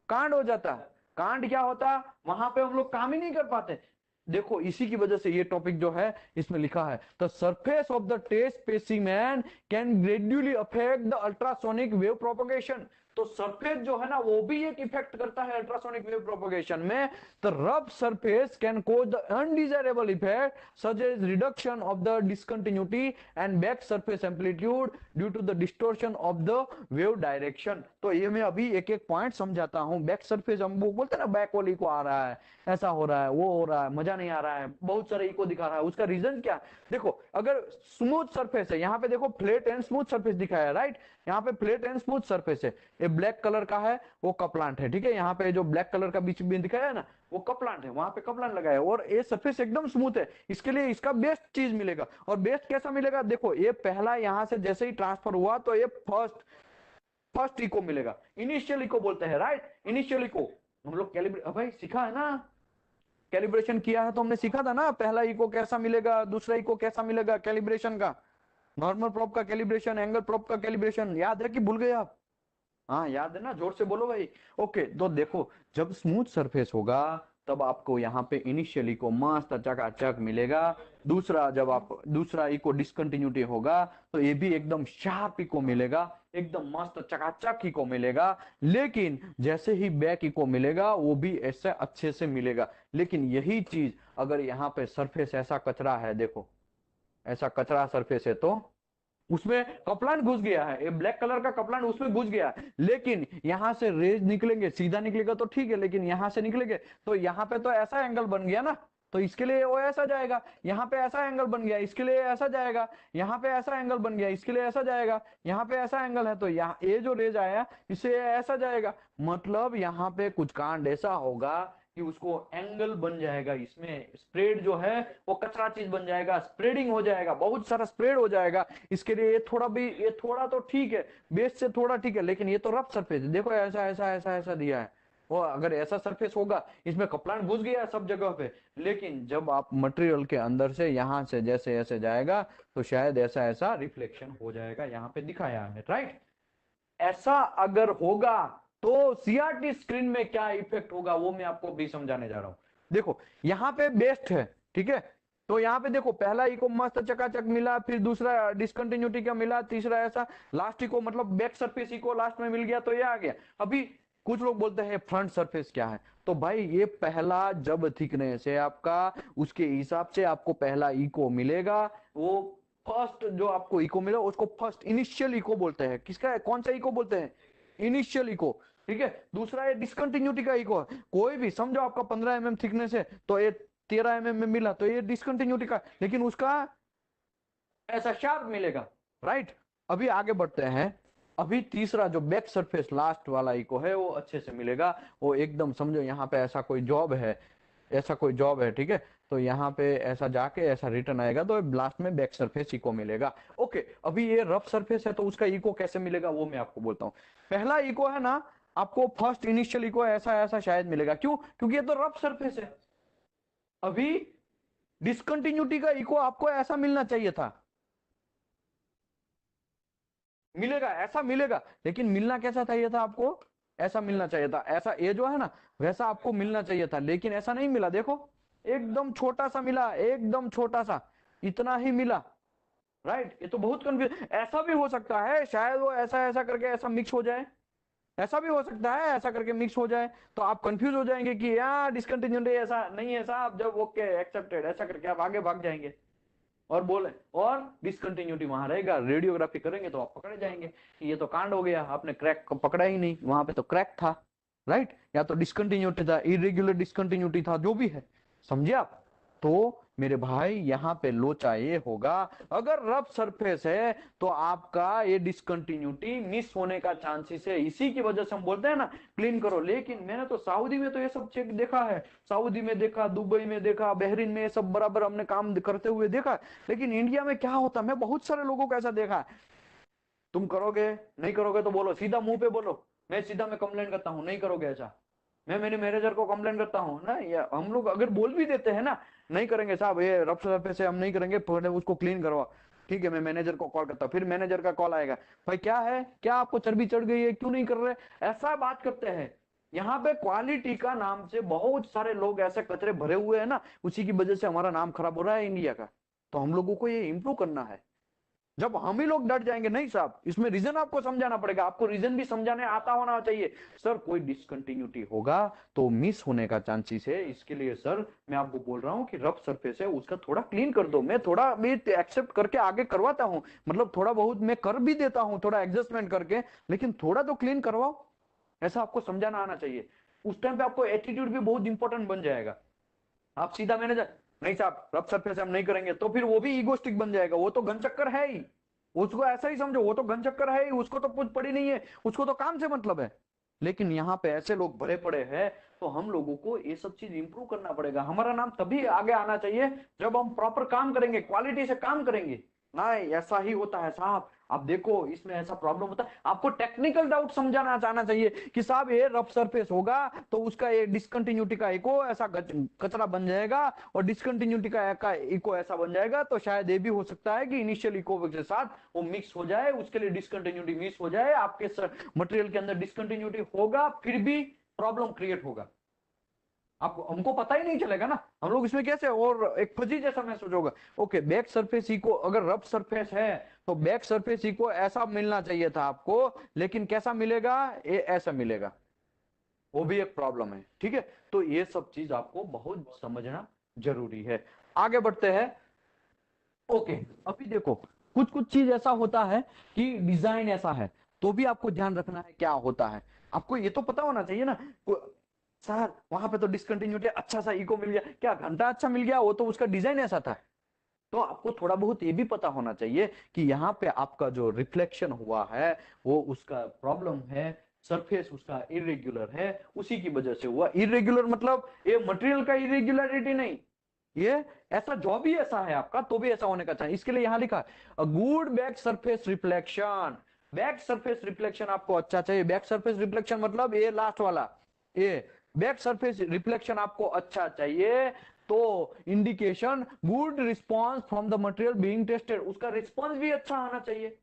कांड हो जाता। कांड क्या होता, वहां पे हम लोग काम ही नहीं कर पाते। देखो इसी की वजह से ये टॉपिक जो है इसमें लिखा है, the surface of the test specimen can gradually affect the ultrasonic wave propagation. तो सरफेस जो है ना वो भी एक इफेक्ट करता है अल्ट्रासोनिक वेव प्रोपगेशन में। The rough surface can cause the undesirable effect such as reduction of the discontinuity and back surface amplitude due to the distortion of the wave direction. तो ये मैं अभी एक एक पॉइंट समझाता हूं। बैक सरफेस हम वो बोलते हैं ना, बैक वाली को आ रहा है, ऐसा हो रहा है, वो हो रहा है, मजा नहीं आ रहा है, बहुत सारे इको दिखा रहा है, उसका रीजन क्या। देखो अगर स्मूथ सरफेस है, यहाँ पे देखो फ्लैट एंड स्मूथ सरफेस दिखाया है, राइट। यहाँ पे फ्लैट एंड स्मूथ सरफेस है, ये ब्लैक कलर का है वो कपलांट है, ठीक है। यहाँ पे जो ब्लैक कलर का बीच में दिखाया है ना वो कपलांट है, वहां पे कपलांट लगा है, और ये सरफेस एकदम स्मूथ है। इसके लिए इसका बेस्ट चीज मिलेगा, और बेस्ट कैसा मिलेगा, देखो ये पहला यहाँ से जैसे ही ट्रांसफर हुआ तो ये फर्स्ट इको मिलेगा, इनिशियल इको बोलते हैं, राइट। इनिशियल इको हम लोग कैलिब्रेट भाई सीखा है ना, कैलिब्रेशन किया है तो हमने सीखा था ना, पहला इको कैसा मिलेगा, दूसरा इको कैसा मिलेगा, कैलिब्रेशन का, नॉर्मल प्रोब का कैलिब्रेशन, एंगल प्रोब का कैलिब्रेशन, याद है कि भूल गए आप। हाँ याद है ना, जोर से बोलो भाई। ओके, तो देखो जब स्मूथ सरफेस होगा तब आपको यहाँ पे इनिशियली को मस्त चकाचक मिलेगा। दूसरा जब आप दूसरा इको डिसकंटिन्यूटी होगा तो ये भी एकदम शार्प इको मिलेगा, एकदम मस्त चकाचक इको मिलेगा। लेकिन जैसे ही बैक इको मिलेगा वो भी ऐसे अच्छे से मिलेगा। लेकिन यही चीज अगर यहाँ पे सरफेस ऐसा कचरा है, देखो ऐसा कचरा सरफेस है तो उसमें कपलान घुस गया है, ये ब्लैक कलर का कपलान उसमें घुस गया है। लेकिन यहां से रेज निकलेंगे, सीधा निकलेगा तो ठीक है, लेकिन यहां से निकलेंगे तो यहाँ पे तो ऐसा एंगल बन गया ना, तो इसके लिए वो ऐसा जाएगा। यहाँ पे ऐसा एंगल बन गया, इसके लिए ऐसा जाएगा। यहाँ पे ऐसा एंगल बन गया, इसके लिए ऐसा जाएगा। यहाँ पे ऐसा एंगल है तो यहाँ ये जो रेज आया इससे ऐसा जाएगा। मतलब यहाँ पे कुछ कांड ऐसा होगा कि उसको एंगल बन जाएगा, इसमें स्प्रेड जो है वो कचरा चीज बन जाएगा, स्प्रेडिंग हो जाएगा, बहुत सारा स्प्रेड हो जाएगा। इसके लिए ये थोड़ा तो ठीक है, बेस से थोड़ा ठीक है, लेकिन ये तो रफ सरफेस है। देखो ऐसा ऐसा ऐसा ऐसा दिया है, वो अगर ऐसा सरफेस होगा, इसमें कपड़ान घुस गया सब जगह पे, लेकिन जब आप मटेरियल के अंदर से यहां से जैसे ऐसे जाएगा तो शायद ऐसा ऐसा रिफ्लेक्शन हो जाएगा, यहां पे दिखाया है, राइट। ऐसा अगर होगा तो सीआरटी स्क्रीन में क्या इफेक्ट होगा वो मैं आपको भी समझाने जा रहा हूं। देखो यहां पे बेस्ट है, ठीक है। तो यहाँ पे देखो पहला इको मस्त चकाचक मिला, फिर दूसरा डिसकंटिन्यूटी का मिला, तीसरा ऐसा, लास्ट इको मतलब बैक सरफेस इको लास्ट में मिल गया, तो ये आ गया। अभी कुछ लोग बोलते हैं फ्रंट सरफेस क्या है, तो भाई ये पहला जब थिकनेस है आपका, उसके हिसाब से आपको पहला इको मिलेगा। वो फर्स्ट जो आपको इको मिला उसको फर्स्ट इनिशियल इको बोलते हैं। किसका है, कौन सा इको बोलते हैं, इनिशियल इको, ठीक है। दूसरा है डिसकंटिन्यूटी का इको, कोई भी समझो आपका 15 mm थिकनेस है, तो ये 13 mm में मिला, तो ये डिसकंटिन्यूटी का, लेकिन उसका ऐसा शार्प मिलेगा, राइट। अभी आगे बढ़ते हैं। अभी तीसरा जो बैक सरफेस लास्ट वाला इको है वो अच्छे से मिलेगा, वो एकदम समझो यहाँ पे ऐसा कोई जॉब है, ऐसा कोई जॉब है, ठीक है। तो यहाँ पे ऐसा जाके ऐसा रिटर्न आएगा, तो लास्ट में बैक सरफेस इको मिलेगा। ओके, अभी ये रफ सरफेस है तो उसका इको कैसे मिलेगा वो मैं आपको बोलता हूँ। पहला इको है ना, आपको फर्स्ट इनिशियल इको ऐसा ऐसा शायद मिलेगा, क्यों, क्योंकि ये तो रफ सरफेस है। अभी डिसकंटिन्यूटी का इको आपको ऐसा मिलना चाहिए था, मिलेगा, ऐसा मिलेगा, लेकिन मिलना कैसा चाहिए था आपको, ऐसा मिलना चाहिए था, ऐसा ये जो है ना वैसा आपको मिलना चाहिए था, लेकिन ऐसा नहीं मिला। देखो एकदम छोटा सा मिला, एकदम छोटा सा, इतना ही मिला, राइट। ये तो बहुत कंफ्यूज, ऐसा भी हो सकता है शायद वो ऐसा ऐसा करके ऐसा मिक्स हो जाए, ऐसा भी हो सकता है ऐसा करके मिक्स हो जाए, तो आप कंफ्यूज हो जाएंगे कि यार डिसकंटिन्यूटी ऐसा नहीं है साहब, जब ओके एक्सेप्टेड ऐसा करके आप आगे भाग जाएंगे और बोले, और डिसकंटिन्यूटी वहां रहेगा, रेडियोग्राफी करेंगे तो आप पकड़े जाएंगे कि ये तो कांड हो गया, आपने क्रैक पकड़ा ही नहीं, वहां पे तो क्रैक था, राइट, या तो डिसकंटिन्यूटी था, इरेगुलर डिसकंटिन्यूटी था, जो भी है, समझे आप। तो मेरे भाई यहाँ पे लोचा ये होगा, अगर रफ सरफेस है तो आपका ये डिसकंटिन्यूटी मिस होने का चांसेस है, इसी की वजह से हम बोलते हैं ना क्लीन करो। लेकिन मैंने तो सऊदी में तो ये सब चेक देखा है, सऊदी में देखा, दुबई में देखा, बहरीन में, ये सब बराबर हमने काम करते हुए देखा। लेकिन इंडिया में क्या होता है, मैं बहुत सारे लोगों को ऐसा देखा है, तुम करोगे, नहीं करोगे तो बोलो, सीधा मुंह पे बोलो, मैं कंप्लेन करता हूँ, नहीं करोगे ऐसा, मैं मेरे मैनेजर को कंप्लेन करता हूँ ना। या हम लोग अगर बोल भी देते हैं ना, नहीं करेंगे साहब, ये रफ सरफेस से हम नहीं करेंगे, पहले उसको क्लीन करवाओ, ठीक है, मैं मैनेजर को कॉल करता हूँ, फिर मैनेजर का कॉल आएगा, भाई क्या है, क्या आपको चर्बी चढ़ गई है, क्यों नहीं कर रहे, ऐसा बात करते हैं। यहाँ पे क्वालिटी का नाम से बहुत सारे लोग ऐसे कचरे भरे हुए हैं ना, उसी की वजह से हमारा नाम खराब हो रहा है इंडिया का। तो हम लोगों को ये इंप्रूव करना है। जब हम ही लोग डट जाएंगे, नहीं साहब इसमें रीजन आपको समझाना पड़ेगा, आपको रीजन भी समझाने आता होना चाहिए। सर कोई डिसकंटिन्यूटी होगा तो मिस होने का चांसेस है, इसके लिए सर मैं आपको बोल रहा हूँ कि रफ सरफेस है उसका थोड़ा क्लीन कर दो, मैं थोड़ा भी एक्सेप्ट करके आगे करवाता हूँ, मतलब थोड़ा बहुत मैं कर भी देता हूँ थोड़ा एडजस्टमेंट करके, लेकिन थोड़ा तो क्लीन करवाओ, ऐसा आपको समझाना आना चाहिए। उस टाइम पे आपको एटीट्यूड भी बहुत इंपॉर्टेंट बन जाएगा। आप सीधा मैनेजर, नहीं साहब रफ सरफेस हम नहीं करेंगे, तो फिर वो भी ईगोस्टिक बन जाएगा, वो तो घनचक्कर है ही, उसको ऐसा ही समझो, वो तो घनचक्कर है ही, उसको तो कुछ पड़ी नहीं है, उसको तो काम से मतलब है। लेकिन यहाँ पे ऐसे लोग भरे पड़े हैं, तो हम लोगों को ये सब चीज इंप्रूव करना पड़ेगा। हमारा नाम तभी आगे आना चाहिए जब हम प्रॉपर काम करेंगे, क्वालिटी से काम करेंगे। नहीं ऐसा ही होता है साहब, आप देखो इसमें ऐसा प्रॉब्लम होता है, आपको टेक्निकल डाउट समझाना चाहना चाहिए कि साहब ये रफ सरफेस होगा तो उसका ये डिसकंटिन्यूटी का इको ऐसा कचरा बन जाएगा, और डिसकंटिन्यूटी का इको ऐसा बन जाएगा, तो शायद ये भी हो सकता है कि इनिशियल इको के साथ वो मिक्स हो जाए, उसके लिए डिसकंटिन्यूटी मिस हो जाए, आपके मटेरियल के अंदर डिसकंटिन्यूटी होगा, फिर भी प्रॉब्लम क्रिएट होगा, आपको हमको पता ही नहीं चलेगा ना, हम लोग इसमें कैसे, और एक फजी जैसा महसूस होगा। ओके, बैक सरफेस इको अगर रफ सरफेस है तो बैक सरफेस इको ऐसा मिलना चाहिए था आपको, लेकिन कैसा मिलेगा, ये ऐसा मिलेगा, वो भी एक प्रॉब्लम है, ठीक है। तो ये सब चीज आपको बहुत समझना जरूरी है। आगे बढ़ते हैं। ओके, अभी देखो कुछ कुछ चीज ऐसा होता है कि डिजाइन ऐसा है, तो भी आपको ध्यान रखना है क्या होता है, आपको ये तो पता होना चाहिए ना। सर वहां पे तो डिसकंटिन्यूटी अच्छा सा इको मिल गया, क्या घंटा अच्छा मिल गया, वो तो उसका डिजाइन ऐसा था। तो आपको थोड़ा बहुत ये भी पता होना चाहिए कि यहाँ पे आपका जो रिफ्लेक्शन हुआ है वो उसका प्रॉब्लम है, सरफेस उसका इरेग्युलर है, उसी की वजह से हुआ। इरेग्युलर मतलब ये मटेरियल का इरेग्युलरिटी नहीं, ये ऐसा जो भी ऐसा है आपका तो भी ऐसा होने का चाहिए। इसके लिए यहां लिखा है good back surface reflection. Back surface reflection आपको अच्छा चाहिए। बैक सरफेस रिफ्लेक्शन मतलब ये लास्ट वाला, ये बैक सरफेस रिफ्लेक्शन आपको अच्छा चाहिए, तो indication good response from the material being tested, उसका रिस्पॉन्स भी अच्छा आना चाहिए।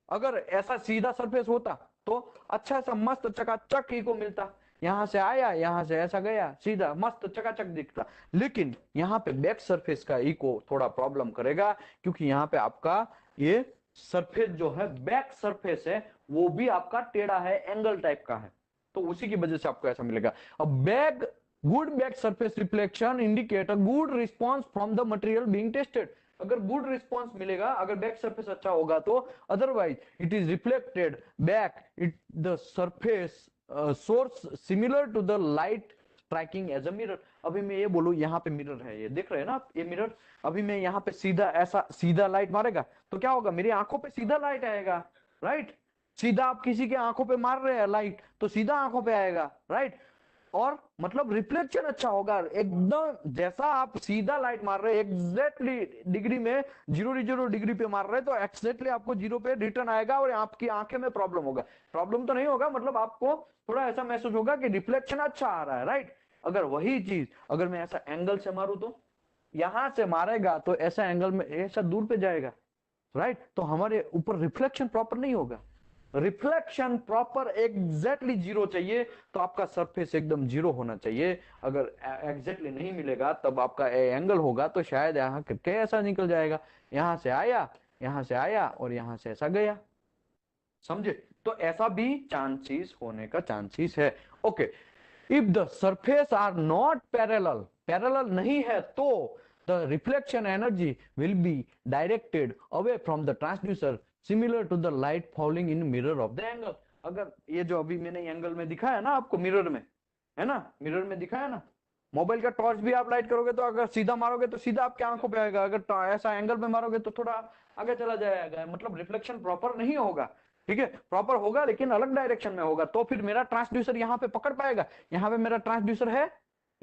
अगर ऐसा सीधा सरफेस होता तो अच्छा सा मस्त चकाचक ही को मिलता, यहां से आया यहां से ऐसा गया सीधा मस्त चकाचक दिखता। लेकिन यहाँ पे बैक सरफेस का इको थोड़ा प्रॉब्लम करेगा, क्योंकि यहाँ पे आपका ये सरफेस जो है बैक सरफेस है वो भी आपका टेढ़ा है, एंगल टाइप का है, तो उसी की वजह से आपको ऐसा मिलेगा। अब back good back surface reflection indicate a good response from the material being tested. अगर गुड रिस्पॉन्स मिलेगा, अगर बैक सरफेस अच्छा होगा तो, otherwise it is reflected back it the surface source similar to the light striking as a mirror. अभी मैं ये बोलूं यहाँ पे मिरर है, ये देख रहे हैं ना आप, ये मिरर। अभी मैं यहाँ पे सीधा ऐसा सीधा लाइट मारेगा तो क्या होगा, मेरी आंखों पे सीधा लाइट आएगा, राइट। सीधा आप किसी के आंखों पे मार रहे हैं लाइट तो सीधा आंखों पे आएगा, राइट। और मतलब रिफ्लेक्शन अच्छा होगा एकदम, जैसा आप सीधा लाइट मार रहे हैं एग्जैक्टली डिग्री में, 0 डिग्री पे मार रहे हैं तो एग्जैक्टली आपको 0 पे रिटर्न आएगा और आपकी आंखें में प्रॉब्लम होगा। प्रॉब्लम तो नहीं होगा, मतलब आपको थोड़ा ऐसा महसूस होगा कि रिफ्लेक्शन अच्छा आ रहा है, राइट। अगर वही चीज अगर मैं ऐसा एंगल से मारूं तो, यहां से मारेगा तो ऐसा एंगल में ऐसा दूर पे जाएगा, राइट, तो हमारे ऊपर रिफ्लेक्शन प्रॉपर नहीं होगा। रिफ्लेक्शन प्रॉपर एग्जैक्टली 0 चाहिए, तो आपका सरफेस एकदम 0 होना चाहिए। अगर एग्जैक्टली नहीं मिलेगा तब आपका एंगल होगा तो शायद यहाँ करके ऐसा निकल जाएगा, यहां से आया यहां से आया और यहां से ऐसा गया, समझे। तो ऐसा भी चांसेस होने का चांसेस है। Okay, if the surface are not parallel, parallel नहीं है तो the reflection energy will be directed away from the transducer similar to the light falling in mirror of the angle. अगर ये जो अभी मैंने एंगल में दिखाया ना आपको, मिरर में है ना, मिरर में दिखाया ना, मोबाइल का टॉर्च भी आप लाइट करोगे तो अगर सीधा मारोगे तो सीधा आपके आंखों पे आएगा, अगर ऐसा एंगल में मारोगे तो थोड़ा आगे चला जाएगा, मतलब रिफ्लेक्शन प्रॉपर नहीं होगा। ठीक है, प्रॉपर होगा लेकिन अलग डायरेक्शन में होगा, तो फिर मेरा ट्रांसड्यूसर यहाँ पे पकड़ पाएगा। यहाँ पे मेरा ट्रांसड्यूसर है,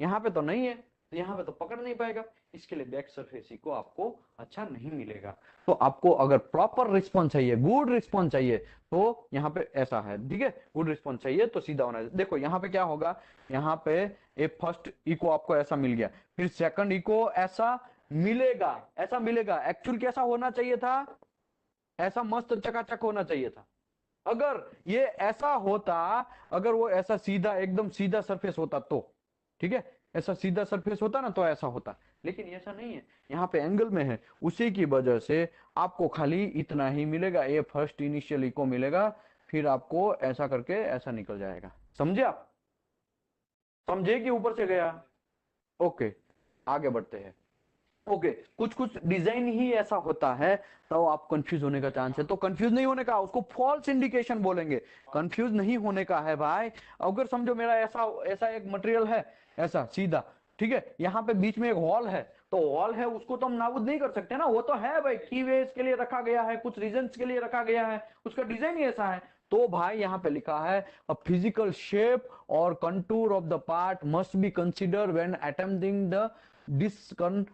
यहाँ पे तो नहीं है, तो यहाँ पे तो पकड़ नहीं पाएगा। इसके लिए बैक सरफेस को आपको अच्छा नहीं मिलेगा। तो आपको अगर प्रॉपर रिस्पॉन्स चाहिए, गुड रिस्पॉन्स चाहिए, तो यहाँ पे ऐसा है, ठीक है, गुड रिस्पॉन्स चाहिए तो सीधा होना है। देखो यहाँ पे क्या होगा, यहाँ पे एक फर्स्ट इको आपको ऐसा मिल गया, फिर सेकंड इको ऐसा मिलेगा, ऐसा मिलेगा। एक्चुअल कैसा होना चाहिए था, ऐसा मस्त चकाचक होना चाहिए था। अगर ये ऐसा होता, अगर वो ऐसा सीधा एकदम सीधा सरफेस होता तो, ठीक है, ऐसा सीधा सरफेस होता ना तो ऐसा होता, लेकिन ऐसा नहीं है, यहाँ पे एंगल में है, उसी की वजह से आपको खाली इतना ही मिलेगा, ये फर्स्ट इनिशियल इको मिलेगा, फिर आपको ऐसा करके ऐसा निकल जाएगा। समझे आप, समझे कि ऊपर से गया। ओके, आगे बढ़ते हैं। ओके, कुछ कुछ डिजाइन ही ऐसा होता है तो आप कंफ्यूज होने का चांस है, तो कंफ्यूज नहीं होने का, उसको फॉल्स इंडिकेशन बोलेंगे, कंफ्यूज नहीं होने का है भाई। अगर समझो मेरा ऐसा ऐसा एक मटेरियल है, ऐसा सीधा, ठीक है, यहाँ पे बीच में एक हॉल है, तो हॉल है उसको तो हम नाबूद नहीं कर सकते ना, वो तो है भाई, कीवेज के लिए रखा गया है, कुछ रीजंस के लिए रखा गया है, उसका डिजाइन ही ऐसा है। तो भाई यहाँ पे लिखा है a physical shape or contour of the part must be consider when attempting the discern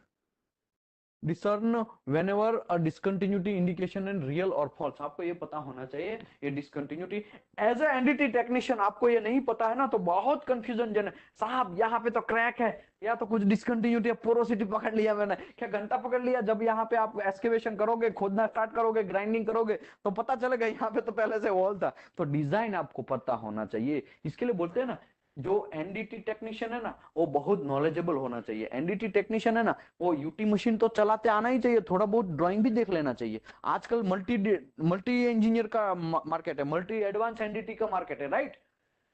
discern whenever a discontinuity indication in real or false. आपको ये पता होना चाहिए ये discontinuity, as a NDT technician आपको ये नहीं पता है ना तो बहुत कंफ्यूजन जन है, साहब यहाँ पे तो क्रैक है या तो कुछ डिसकंटिन्यूटी या पोरोसिटी पकड़ लिया मैंने, क्या घंटा पकड़ लिया। जब यहाँ पे आप एक्सकेवेशन करोगे, खोदना स्टार्ट करोगे, ग्राइंडिंग करोगे तो पता चलेगा यहाँ पे तो पहले से वॉल था। तो डिजाइन आपको पता होना चाहिए, इसके लिए बोलते हैं ना जो एनडीटी टेक्नीशियन है ना वो बहुत नॉलेजेबल होना चाहिए। एनडीटी टेक्नीशियन है ना वो यूटी मशीन तो चलाते आना ही चाहिए, थोड़ा बहुत ड्राइंग भी देख लेना चाहिए। आजकल मल्टी मल्टी इंजीनियर का मार्केट है, मल्टी एडवांस एनडीटी का मार्केट है, राइट।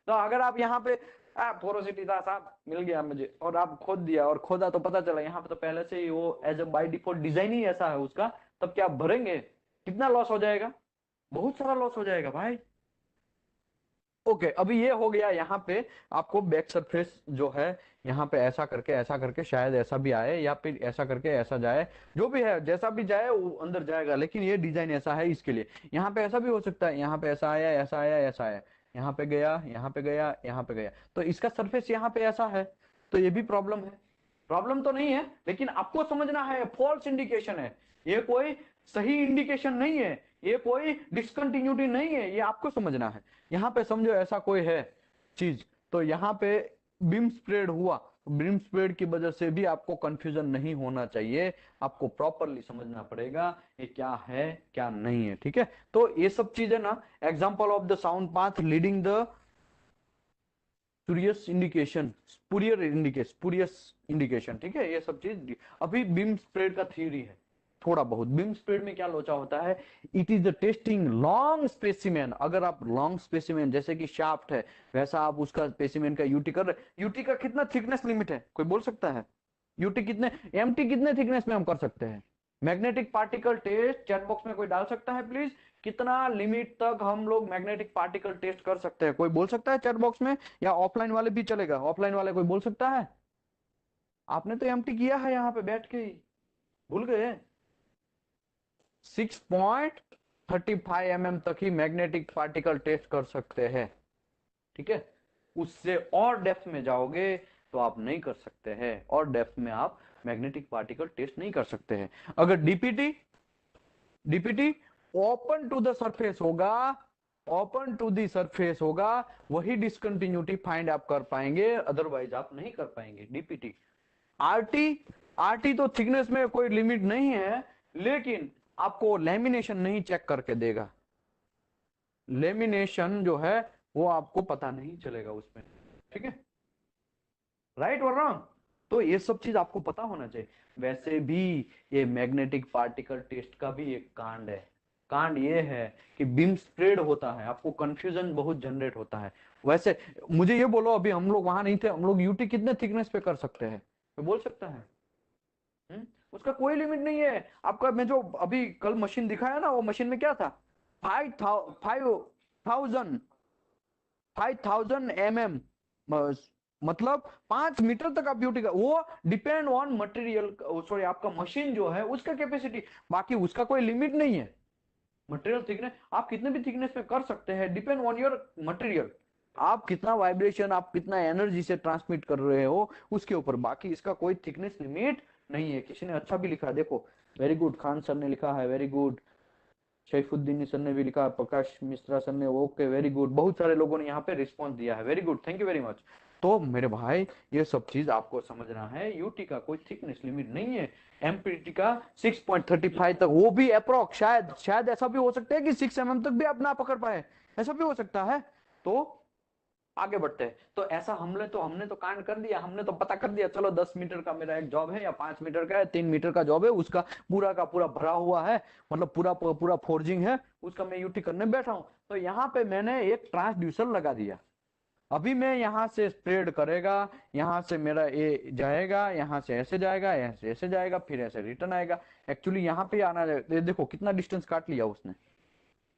तो अगर आप यहाँ पे पोरोसिटी था साहब मिल गया मुझे और आप खोद दिया और खोदा तो पता चला यहाँ पे तो पहले से ही वो as a by default design ही ऐसा है उसका, तब क्या आप भरेंगे, कितना लॉस हो जाएगा, बहुत सारा लॉस हो जाएगा भाई। ओके, अभी ये हो गया यहाँ पे आपको बैक सरफेस जो है, यहाँ पे ऐसा करके शायद ऐसा भी आए या फिर ऐसा करके ऐसा जाए, जो भी है जैसा भी जाए वो अंदर जाएगा, लेकिन ये डिजाइन ऐसा है। इसके लिए यहाँ पे ऐसा भी हो सकता है, यहाँ पे ऐसा आया ऐसा आया ऐसा आया, यहाँ पे गया, यहाँ पे गया, यहाँ पे गया, तो इसका सरफेस यहाँ पे ऐसा है, तो ये भी प्रॉब्लम है। प्रॉब्लम तो नहीं है, लेकिन आपको समझना है फॉल्स इंडिकेशन है, ये कोई सही इंडिकेशन नहीं है, ये कोई डिसकंटिन्यूटी नहीं है, ये आपको समझना है। यहाँ पे समझो ऐसा कोई है चीज, तो यहाँ पे बीम स्प्रेड हुआ, बीम स्प्रेड की वजह से भी आपको कंफ्यूजन नहीं होना चाहिए, आपको प्रॉपरली समझना पड़ेगा ये क्या है क्या नहीं है, ठीक है। तो ये सब चीजें ना, example of the sound path leading the spurious indication, spurious indication, ठीक है, ये सब चीज अभी बीम स्प्रेड का थ्योरी है। थोड़ा बहुत बीम स्प्रेड में क्या लोचा होता है, it is the testing long specimen. अगर आप लॉन्ग स्पेसिमेन जैसे कि शाफ्ट है, वैसा आप उसका स्पेसिमेन का यूटी कर रहे, यूटी का कितना थिकनेस लिमिट है, कोई बोल सकता है? यूटी कितने, एमटी कितने थिकनेस में हम कर सकते हैं? Magnetic particle test chat box में कोई डाल सकता है प्लीज, कितना लिमिट तक हम लोग मैग्नेटिक पार्टिकल टेस्ट कर सकते हैं? कोई बोल सकता है चैट बॉक्स में, या ऑफलाइन वाले भी चलेगा? ऑफलाइन वाले कोई बोल सकता है? आपने तो एमटी किया है यहाँ पे बैठ के ही, भूल गए? 6.35 mm तक ही मैग्नेटिक पार्टिकल टेस्ट कर सकते हैं, ठीक है। उससे और डेप्थ में जाओगे तो आप नहीं कर सकते हैं, और डेप्थ में आप मैग्नेटिक पार्टिकल टेस्ट नहीं कर सकते हैं। अगर DPT DPT open to the surface होगा, ओपन टू द सरफेस होगा, वही डिसकंटिन्यूटी फाइंड आप कर पाएंगे, अदरवाइज आप नहीं कर पाएंगे। डीपीटी, आरटी, आरटी तो थिकनेस में कोई लिमिट नहीं है, लेकिन आपको लेमिनेशन नहीं चेक करके देगा, लेमिनेशन जो है वो आपको पता नहीं चलेगा उसमें, ठीक है, राइट और रॉन्ग? तो ये सब चीज आपको पता होना चाहिए। वैसे भी ये मैग्नेटिक पार्टिकल टेस्ट का भी एक कांड है, कांड ये है कि बीम स्प्रेड होता है, आपको कंफ्यूजन बहुत जनरेट होता है। वैसे मुझे ये बोलो, अभी हम लोग वहां नहीं थे, हम लोग यूटी कितने थिकनेस पे कर सकते हैं, तो बोल सकता है? उसका कोई लिमिट नहीं है। आपका मैं जो अभी कल मशीन दिखाया ना, वो मशीन में क्या था, 5,000 mm, मतलब 5 मीटर तक आप ब्यूटी का, वो डिपेंड ऑन मटेरियल, सॉरी आपका मशीन जो है उसका कैपेसिटी, बाकी उसका कोई लिमिट नहीं है। मटेरियल थिकनेस आप कितने भी थिकनेस में कर सकते हैं, डिपेंड ऑन योर मटेरियल, आप कितना वाइब्रेशन, आप कितना एनर्जी से ट्रांसमिट कर रहे हो उसके ऊपर, बाकी इसका कोई थिकनेस लिमिट नहीं है। किसी ने अच्छा भी लिखा, देखो, वेरी गुड, खान सर ने लिखा है, वेरी गुड, शैफुद्दीन सर ने भी लिखा, प्रकाश मिश्रा सर ने, ओके वेरी गुड, बहुत सारे लोगों ने यहाँ पे रिस्पॉन्स दिया है, very good, thank you very much. तो मेरे भाई ये सब चीज आपको समझना है, यूटी का कोई थिकनेस लिमिट नहीं है, एमपीटी का 6.35 तक, वो भी अप्रोक्स, शायद शायद ऐसा भी हो सकता है कि 6 mm तक भी आप ना पकड़ पाए, ऐसा भी हो सकता है। तो आगे बढ़ते हैं, तो ऐसा हमने तो कांड कर दिया, हमने तो पता कर दिया, चलो 10 मीटर का मेरा एक जॉब है, या 5 मीटर का है, 3 मीटर का जॉब है, उसका पूरा का पूरा भरा हुआ है, मतलब पूरा पूरा फोर्जिंग है, उसका मैं यूटी करने बैठा हूं। तो यहाँ पे मैंने एक ट्रांसड्यूसर लगा दिया, अभी मैं यहाँ से स्प्रेड करेगा, यहाँ से मेरा ए जाएगा, यहाँ से ऐसे जाएगा, यहाँ से ऐसे जाएगा, फिर ऐसे रिटर्न आएगा, एक्चुअली यहाँ पे आना, देखो कितना डिस्टेंस काट लिया उसने,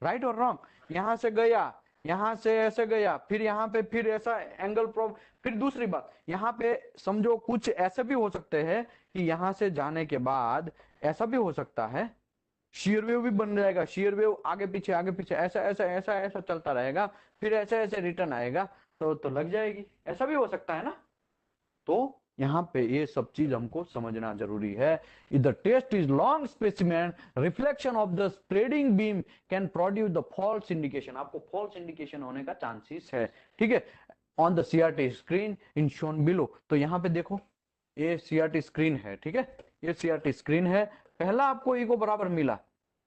राइट और रॉन्ग? यहां से गया, यहां से ऐसे गया, फिर यहाँ पे फिर ऐसा एंगल प्रॉब, फिर दूसरी बात यहाँ पे समझो, कुछ ऐसे भी हो सकते हैं कि यहां से जाने के बाद ऐसा भी हो सकता है, शेयर वेव भी बन जाएगा, शेयर वेव आगे पीछे ऐसा ऐसा ऐसा ऐसा चलता रहेगा, फिर ऐसे ऐसे रिटर्न आएगा, तो लग जाएगी, ऐसा भी हो सकता है ना। तो यहाँ पे ये सब चीज हमको समझना जरूरी है। If the test is long specimen, reflection of the spreading beam can produce the false indication, आपको फॉल्स इंडिकेशन होने का चांसेस है, ठीक है। On the CRT screen in shown below, तो यहाँ पे देखो ये सीआरटी स्क्रीन है, ठीक है, ये सीआरटी स्क्रीन है, पहला आपको इको बराबर मिला,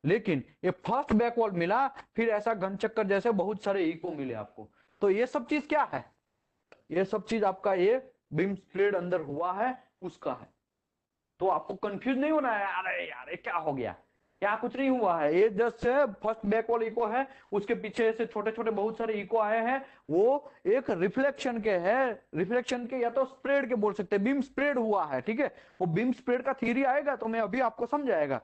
लेकिन ये फर्स्ट बैकवॉल मिला, फिर ऐसा घन चक्कर जैसे बहुत सारे इको मिले आपको। तो ये सब चीज क्या है, ये सब चीज आपका ये बीम स्प्रेड अंदर हुआ है उसका है। तो आपको कंफ्यूज नहीं होना है, अरे यार ये क्या हो गया, क्या कुछ नहीं हुआ है, ये जस्ट फर्स्ट बैकवॉल इको है, उसके पीछे से छोटे छोटे बहुत सारे इको आए हैं, वो एक रिफ्लेक्शन के है, रिफ्लेक्शन के या तो स्प्रेड के बोल सकते हैं, बीम स्प्रेड हुआ है, ठीक है। वो बीम स्प्रेड का थ्योरी आएगा तो मैं अभी आपको समझाएगा,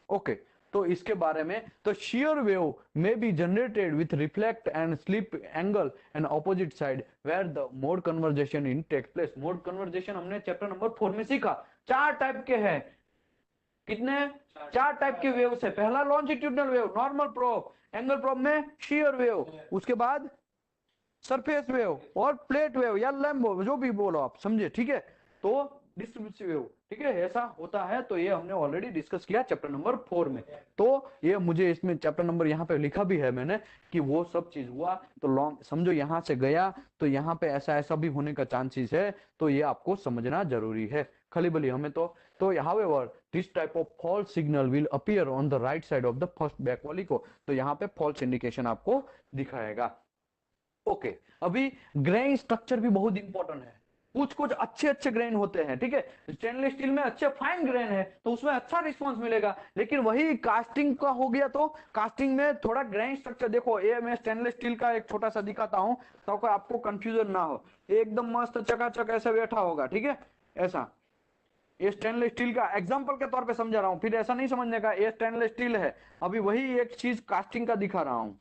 ओके। तो इसके बारे में, तो shear wave may be generated with reflect and slip angle and opposite side where the mode conversion in takes place। mode conversion हमने चैप्टर नंबर 4 में सीखा, 4 टाइप के हैं, कितने, 4 टाइप के वेव है। पहला longitudinal wave, normal probe, angle probe में shear वेव, उसके बाद सरफेस वेव और प्लेट वेव या लैम्ब जो भी बोलो आप, समझे, ठीक है। तो डिस्ट्रीब्यूटिव वेव, ठीक है, ऐसा होता है। तो ये हमने ऑलरेडी डिस्कस किया चैप्टर नंबर 4 में। तो ये मुझे इसमें चैप्टर नंबर यहाँ पे लिखा भी है मैंने कि वो सब चीज हुआ। तो लॉन्ग समझो, यहाँ से गया तो यहाँ पे ऐसा ऐसा भी होने का चांसेस है। तो ये आपको समझना जरूरी है। खाली बली हमें तो however this type of false signal will appear on the right side of the first back वाली को। तो यहाँ पे false indication आपको दिखाएगा। ओके, अभी ग्रेन स्ट्रक्चर भी बहुत इंपॉर्टेंट है। कुछ कुछ अच्छे अच्छे ग्रेन होते हैं, ठीक है, स्टेनलेस स्टील में अच्छे फाइन ग्रेन है तो उसमें अच्छा रिस्पांस मिलेगा। लेकिन वही कास्टिंग का हो गया तो कास्टिंग में थोड़ा ग्रेन स्ट्रक्चर देखो। ये मैं स्टेनलेस स्टील का एक छोटा सा दिखाता हूं तो आपको कंफ्यूजन ना हो। एकदम मस्त चकाचक ऐसे बैठा होगा, ठीक है, ऐसा। ये स्टेनलेस स्टील का एग्जांपल के तौर पे समझा रहा हूं, फिर ऐसा नहीं समझने का ये स्टेनलेस स्टील है। अभी वही एक चीज कास्टिंग का दिखा रहा हूं।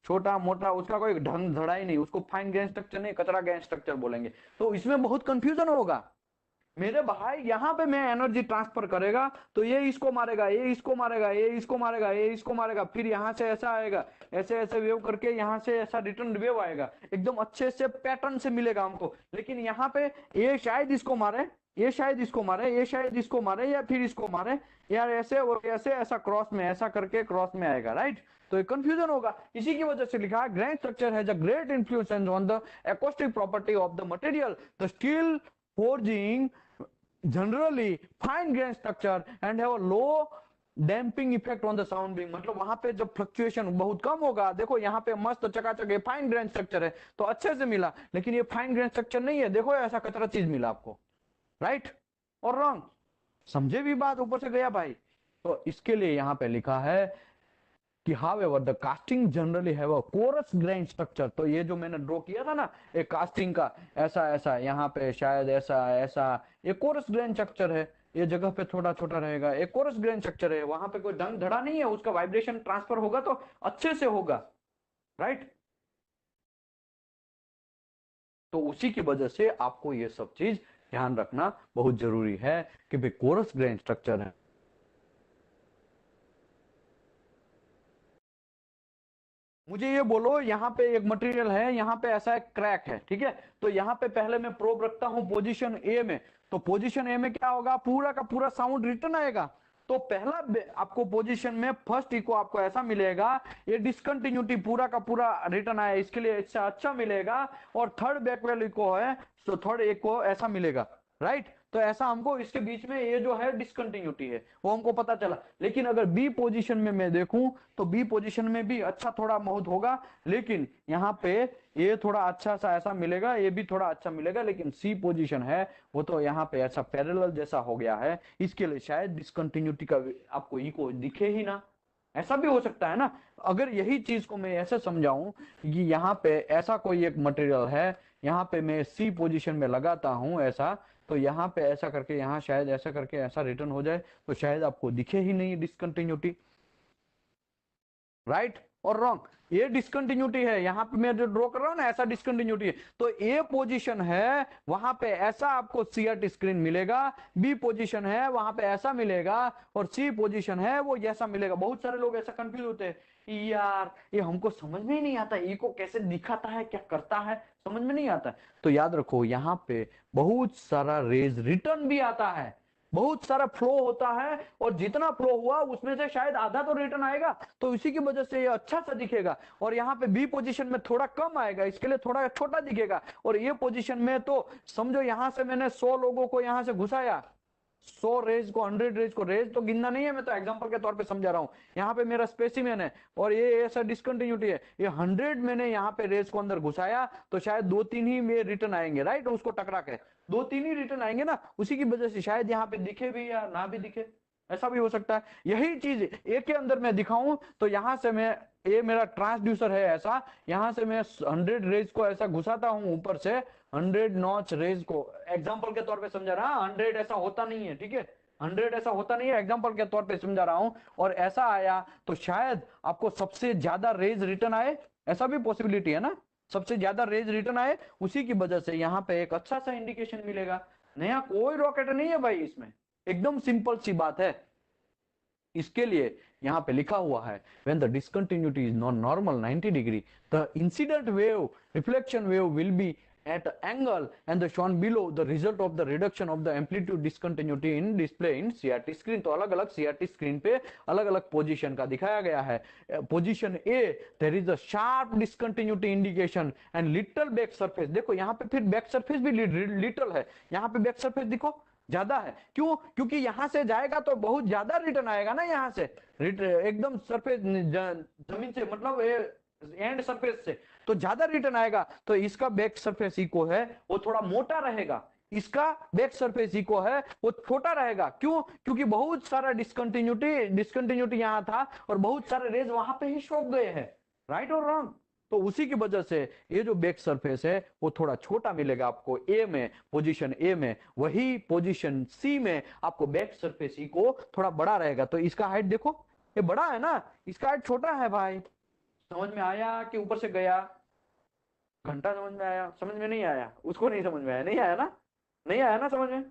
छोटा मोटा उसका कोई ढंग धड़ा ही नहीं, उसको फाइन ग्रेन स्ट्रक्चर नहीं, कचरा ग्रेन स्ट्रक्चर बोलेंगे। तो इसमें बहुत कंफ्यूजन होगा मेरे भाई। यहां पे मैं एनर्जी ट्रांसफर करेगा तो ये इसको मारेगा, ये इसको मारेगा, ये इसको मारेगा, ये इसको मारेगा, फिर यहां से ऐसा आएगा, ऐसे ऐसे वेव करके यहां से ऐसा रिटर्न वेव आएगा, एकदम अच्छे से पैटर्न से मिलेगा हमको। लेकिन यहाँ पे ये शायद इसको मारे, ये शायद इसको मारे, ये शायद इसको मारे, या फिर इसको मारे, यार ऐसे और ऐसे, ऐसा क्रॉस में, ऐसा करके क्रॉस में आएगा, राइट। तो ये कंफ्यूजन होगा। इसी की वजह से लिखा है grain structure has a great influence on the acoustic property of the material. The steel forging generally fine grain structure and have a low damping effect on the sound being. मतलब वहां पे जब फ्लक्चुएशन बहुत कम होगा। देखो यहाँ पे मस्त चकाचक फाइन ग्रेन स्ट्रक्चर है तो अच्छे से मिला, लेकिन ये फाइन ग्रेन स्ट्रक्चर नहीं है, देखो ऐसा कचरा चीज मिला आपको, राइट और रॉन्ग। समझे भी बात, ऊपर से गया भाई। तो इसके लिए यहाँ पे लिखा है कि however the casting generally have a coarse grain structure। तो ये जो मैंने ड्रॉ किया था ना एक कास्टिंग का, ऐसा ऐसा यहाँ पे शायद ऐसा ऐसा, ये कोरस ग्रेन स्ट्रक्चर है। ये जगह पे थोड़ा छोटा रहेगा, एक कोरस ग्रेन स्ट्रक्चर है, वहां पे कोई ढंग धड़ा नहीं है, उसका वाइब्रेशन ट्रांसफर होगा तो अच्छे से होगा, राइट। तो उसी की वजह से आपको ये सब चीज ध्यान रखना बहुत जरूरी है कि भाई कोरस ग्रेन स्ट्रक्चर है। मुझे ये बोलो, यहाँ पे एक मटेरियल है, यहाँ पे ऐसा एक क्रैक है, ठीक है। तो यहाँ पे पहले मैं प्रोब रखता हूं पोजीशन ए में। तो पोजीशन ए में क्या होगा, पूरा का पूरा साउंड रिटर्न आएगा। तो पहला आपको पोजीशन में फर्स्ट इको आपको ऐसा मिलेगा, ये डिसकंटिन्यूटी पूरा का पूरा रिटर्न आया, इसके लिए इससे अच्छा मिलेगा। और थर्ड बैकवेल इको है तो थर्ड इको ऐसा मिलेगा, राइट। तो ऐसा हमको इसके बीच में ये जो है डिसकंटिन्यूटी है वो हमको पता चला। लेकिन अगर बी पोजीशन में मैं देखूं तो बी पोजीशन में भी अच्छा थोड़ा बहुत होगा, लेकिन यहाँ पे ये थोड़ा अच्छा सा ऐसा मिलेगा, ये भी थोड़ा अच्छा मिलेगा। लेकिन सी पोजीशन है वो तो यहाँ पे ऐसा पैरेलल जैसा हो गया है, इसके लिए शायद डिसकंटिन्यूटी का आपको इको दिखे ही ना। ऐसा भी हो सकता है ना। अगर यही चीज को मैं ऐसे समझाऊं कि यहाँ पे ऐसा कोई एक मटेरियल है, यहाँ पे मैं सी पोजीशन में लगाता हूं ऐसा, तो यहाँ पे ऐसा करके यहाँ शायद ऐसा करके ऐसा रिटर्न हो जाए तो शायद आपको दिखे ही नहीं डिसकंटिन्यूटी, राइट और रॉन्ग। ये डिसकंटिन्यूटी है, यहाँ पे मैं जो ड्रॉ कर रहा हूं ना ऐसा डिसकंटिन्यूटी है। तो ए पोजीशन है वहां पे ऐसा आपको सीआरटी स्क्रीन मिलेगा, बी पोजीशन है वहां पे ऐसा मिलेगा, और सी पोजीशन है वो ऐसा मिलेगा। बहुत सारे लोग ऐसा कंफ्यूज होते हैं, यार ये हमको समझ में ही नहीं आता, ई को कैसे दिखाता है, क्या करता है, समझ में नहीं आता। तो याद रखो यहाँ पे बहुत सारा रेज रिटर्न भी आता है, बहुत सारा फ्लो होता है, और जितना फ्लो हुआ उसमें से शायद आधा तो रिटर्न आएगा। तो इसी की वजह से ये अच्छा सा दिखेगा। और यहाँ पे बी पोजीशन में थोड़ा कम आएगा, इसके लिए थोड़ा छोटा दिखेगा। और ये पोजीशन में तो समझो यहाँ से मैंने 100 लोगों को यहाँ से घुसाया, 100 रेज को, 100 रेज को, रेज तो गिनना नहीं है, मैं तो एग्जांपल के तौर पे समझा रहा हूं। यहाँ पे मेरा स्पेसिमेन है और ये ऐसा डिसकंटिन्यूटी है, ये 100 मैंने यहाँ पे रेज को अंदर घुसाया तो शायद 2-3 ही में रिटर्न आएंगे, राइट। उसको टकरा के 2-3 ही रिटर्न आएंगे ना, उसी की वजह से शायद यहाँ पे दिखे भी या ना भी दिखे, ऐसा भी हो सकता है। यही चीज एक के अंदर मैं दिखाऊं तो यहाँ से मैं, ये मेरा ट्रांसड्यूसर है ऐसा, यहाँ से मैं 100 रेज को ऐसा घुसाता हूं ऊपर से, 100 नॉच रेज को, एग्जांपल के तौर पे समझा रहा, 100 ऐसा होता नहीं है, ठीक है, 100 ऐसा होता नहीं है, एग्जांपल के तौर पे समझा रहा हूं। और ऐसा आया तो शायद आपको सबसे ज्यादा रेज रिटर्न आए, ऐसा भी पॉसिबिलिटी है ना, सबसे ज्यादा रेज रिटर्न आए। उसी की वजह से यहाँ पे एक अच्छा सा इंडिकेशन मिलेगा। नया कोई रॉकेट नहीं है भाई इसमें, एकदम सिंपल सी बात है। इसके लिए यहाँ पे लिखा हुआ है when the discontinuity is non normal 90 degree the incident wave reflection wave will be at angle and the shown below the result of the reduction of the amplitude discontinuity in display in CRT screen। तो अलग अलग CRT screen पे अलग अलग position का दिखाया गया है। Position A there is a sharp discontinuity indication and little back surface. देखो यहाँ पे फिर बैक सरफेस भी लिटिल है, यहाँ पे बैक सरफेस देखो ज्यादा है। क्यों? क्योंकि यहां से जाएगा तो बहुत ज्यादा रिटर्न आएगा ना, यहां से एकदम सरफेस जमीन से मतलब एंड सरफेस से तो ज्यादा रिटर्न आएगा। तो इसका बैक सरफेस इको है वो थोड़ा मोटा रहेगा, इसका बैक सरफेस इको है वो छोटा रहेगा। क्यों? क्योंकि बहुत सारा डिस्कंटिन्यूटी यहां था और बहुत सारे रेज वहां पे ही सोख गए हैं। राइट और रॉन्ग? तो उसी की वजह से ये जो बैक सरफेस है वो थोड़ा छोटा मिलेगा आपको ए में, पोजीशन ए में। वही पोजीशन सी में आपको बैक सरफेस ई को थोड़ा बड़ा रहेगा। तो इसका हाइट देखो ये बड़ा है ना, इसका हाइट छोटा है भाई। समझ में आया कि ऊपर से गया? घंटा समझ में आया? समझ में नहीं आया? उसको नहीं समझ में आया? नहीं आया ना? नहीं आया ना? समझ में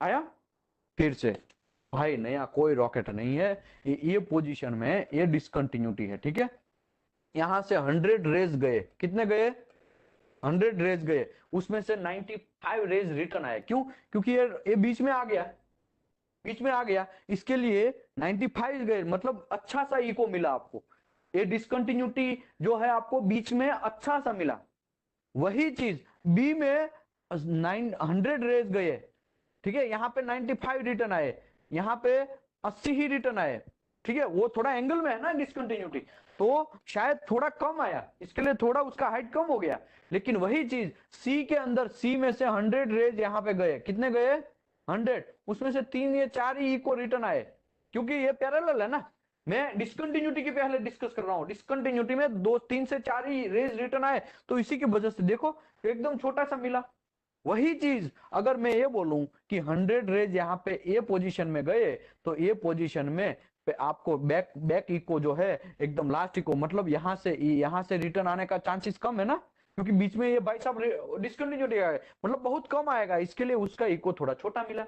आया? फिर से भाई नया कोई रॉकेट नहीं है, ये पोजीशन में ये डिसकंटिन्यूटी है। ठीक है, यहां से 100 रेज गए, कितने गए? 100 रेज गए, उसमें से 95 रेज रिटर्न आए। क्यों? क्योंकि ये बीच में आ गया, बीच में आ गया, इसके लिए 95 गए, मतलब अच्छा सा इको मिला आपको। ये डिसकंटिन्यूटी जो है आपको बीच में अच्छा सा मिला। वही चीज बी में 900 रेज गए, ठीक है, यहाँ पे 95 रिटर्न आए, यहाँ पे 80 ही रिटर्न आए। ठीक है, वो थोड़ा एंगल में है ना डिस्कंटिन्यूटी, तो शायद थोड़ा कम आया, इसके लिए थोड़ा उसका हाइट कम हो गया। लेकिन वही चीज सी के अंदर, सी में से 100 रेज यहाँ पे गए, कितने गए? 100, उसमें से 3 या 4 ही इको रिटर्न आए, क्योंकि ये पैरेलल है ना। मैं डिस्कंटिन्यूटी के पहले डिस्कस कर रहा हूं, डिस्कंटिन्यूटी में 2 3 से 4 ही रेज रिटर्न आए, तो इसी की वजह से देखो एकदम छोटा सा मिला। वही चीज अगर मैं ये बोलूं कि 100 रेज यहाँ पे ए पोजीशन में गए, तो ए पोजीशन में पे आपको बैक बैक इको जो है एकदम लास्ट इको, मतलब यहाँ से रिटर्न आने का चांसेस कम है ना, क्योंकि बीच में ये भाई साहब डिस्कंटिन्यूटी है, मतलब बहुत कम आएगा, इसके लिए उसका इको थोड़ा छोटा मिला।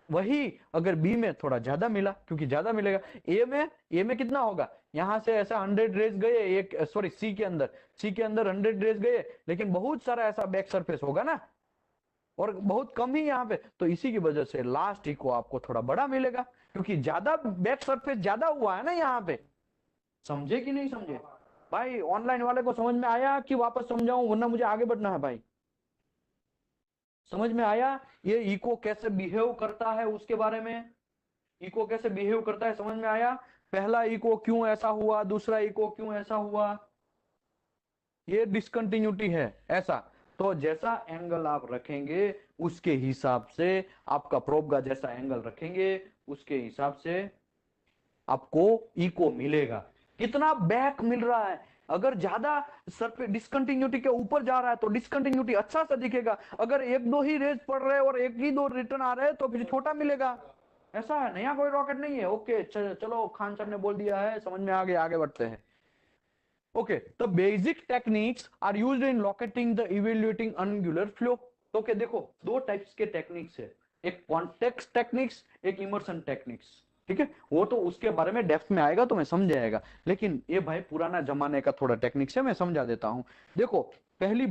वही अगर बी में थोड़ा ज्यादा मिला, क्योंकि ज्यादा मिलेगा। ए में कितना होगा? यहां से ऐसा 100 रेज गए, एक सॉरी सी के अंदर 100 रेज गए, लेकिन बहुत सारा ऐसा बैक सरफेस होगा ना, और बहुत कम ही यहाँ पे, तो इसी की वजह से लास्ट इको आपको थोड़ा बड़ा मिलेगा, क्योंकि ज्यादा बैक सरफेस ज्यादा हुआ है ना यहाँ पे। समझे कि नहीं समझे भाई? ऑनलाइन वाले को समझ में आया कि वापस समझाऊं, वरना मुझे आगे बढ़ना है भाई। समझ में आया ये इको कैसे बिहेव करता है, उसके बारे में? इको कैसे बिहेव करता है समझ में आया? पहला इको क्यों ऐसा हुआ, दूसरा इको क्यों ऐसा हुआ? ये डिसकंटिन्यूटी है ऐसा। तो जैसा एंगल आप रखेंगे उसके हिसाब से, आपका प्रोब का जैसा एंगल रखेंगे उसके हिसाब से आपको इको मिलेगा। कितना बैक मिल रहा है, अगर ज्यादा सरफेस डिसकंटिन्यूटी के ऊपर जा रहा है तो डिसकंटिन्यूटी अच्छा सा दिखेगा, अगर एक दो ही रेज पड़ रहे हैं और एक ही दो रिटर्न आ रहे हैं तो फिर छोटा मिलेगा। ऐसा है, नया कोई रॉकेट नहीं है। ओके चलो, खान सर ने बोल दिया है, समझ में आ गया, आगे बढ़ते हैं। Okay, the basic techniques are used in locating the evaluating angular flow। तो क्या देखो, दो टाइप्स के टेक्निक्स है, एक कॉन्टेक्स्ट टेक्निक्स, एक इमर्सन टेक्निक्स। ठीक है, वो तो उसके बारे में डेप्थ में आएगा तो मैं समझ आएगा, लेकिन ये भाई पुराना जमाने का थोड़ा टेक्निक्स है, मैं समझा देता हूं। देखो, पहली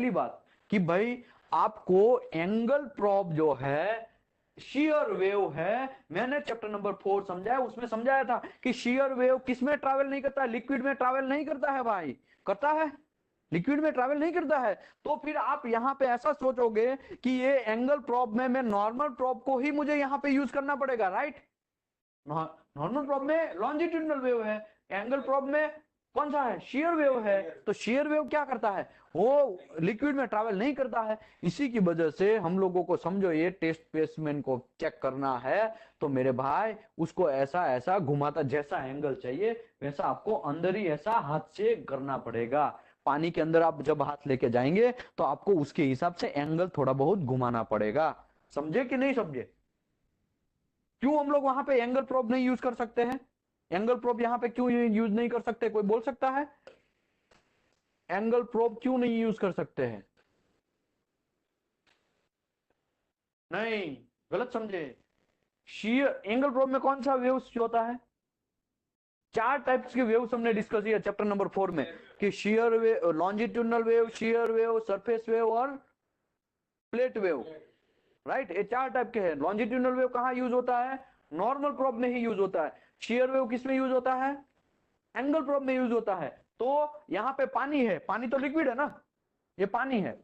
बात कि भाई आपको एंगल प्रॉब जो है शेयर वेव है, मैंने चैप्टर नंबर 4 समझाया, उसमें समझाया था कि शेयर वेव किस में ट्रैवल नहीं करता है? लिक्विड में ट्रैवल नहीं करता है भाई, करता है? लिक्विड में ट्रैवल नहीं करता है। तो फिर आप यहां पे ऐसा सोचोगे कि ये एंगल प्रॉब में मैं नॉर्मल प्रॉब को ही मुझे यहां पे यूज करना पड़ेगा, राइट? नॉर्मल प्रॉब में लॉन्जिट्यूडिनल वेव है, एंगल प्रॉब में कौन सा है? शेयर वेव है। तो शेयर वेव क्या करता है? वो लिक्विड में ट्रैवल नहीं करता है। इसी की वजह से हम लोगों को समझो, ये टेस्ट स्पेसिमेन को चेक करना है तो मेरे भाई उसको ऐसा ऐसा घुमाता, जैसा एंगल चाहिए वैसा आपको अंदर ही ऐसा हाथ से करना पड़ेगा। पानी के अंदर आप जब हाथ लेके जाएंगे तो आपको उसके हिसाब से एंगल थोड़ा बहुत घुमाना पड़ेगा। समझे कि नहीं समझे? क्यों हम लोग वहां पे एंगल प्रोब नहीं यूज कर सकते हैं? एंगल प्रोब यहाँ पे क्यों यूज नहीं कर सकते, कोई बोल सकता है? एंगल प्रोब क्यों नहीं यूज कर सकते हैं? नहीं, गलत समझे। शेयर एंगल प्रोब में कौन सा वेव्स होता है? चार टाइप्स के वेव्स हमने डिस्कस किया चैप्टर नंबर 4 में, कि share wave, longitudinal wave, share wave, surface wave और प्लेट वेव, राइट। ये चार टाइप के हैं। लॉन्जिट्यूडनल वेव कहां यूज होता है? नॉर्मल प्रोब में ही यूज होता है। शेयर वेव किस में यूज होता है? एंगल प्रोब में यूज होता है। तो यहाँ पे पानी है, पानी तो लिक्विड है ना, ये पानी है,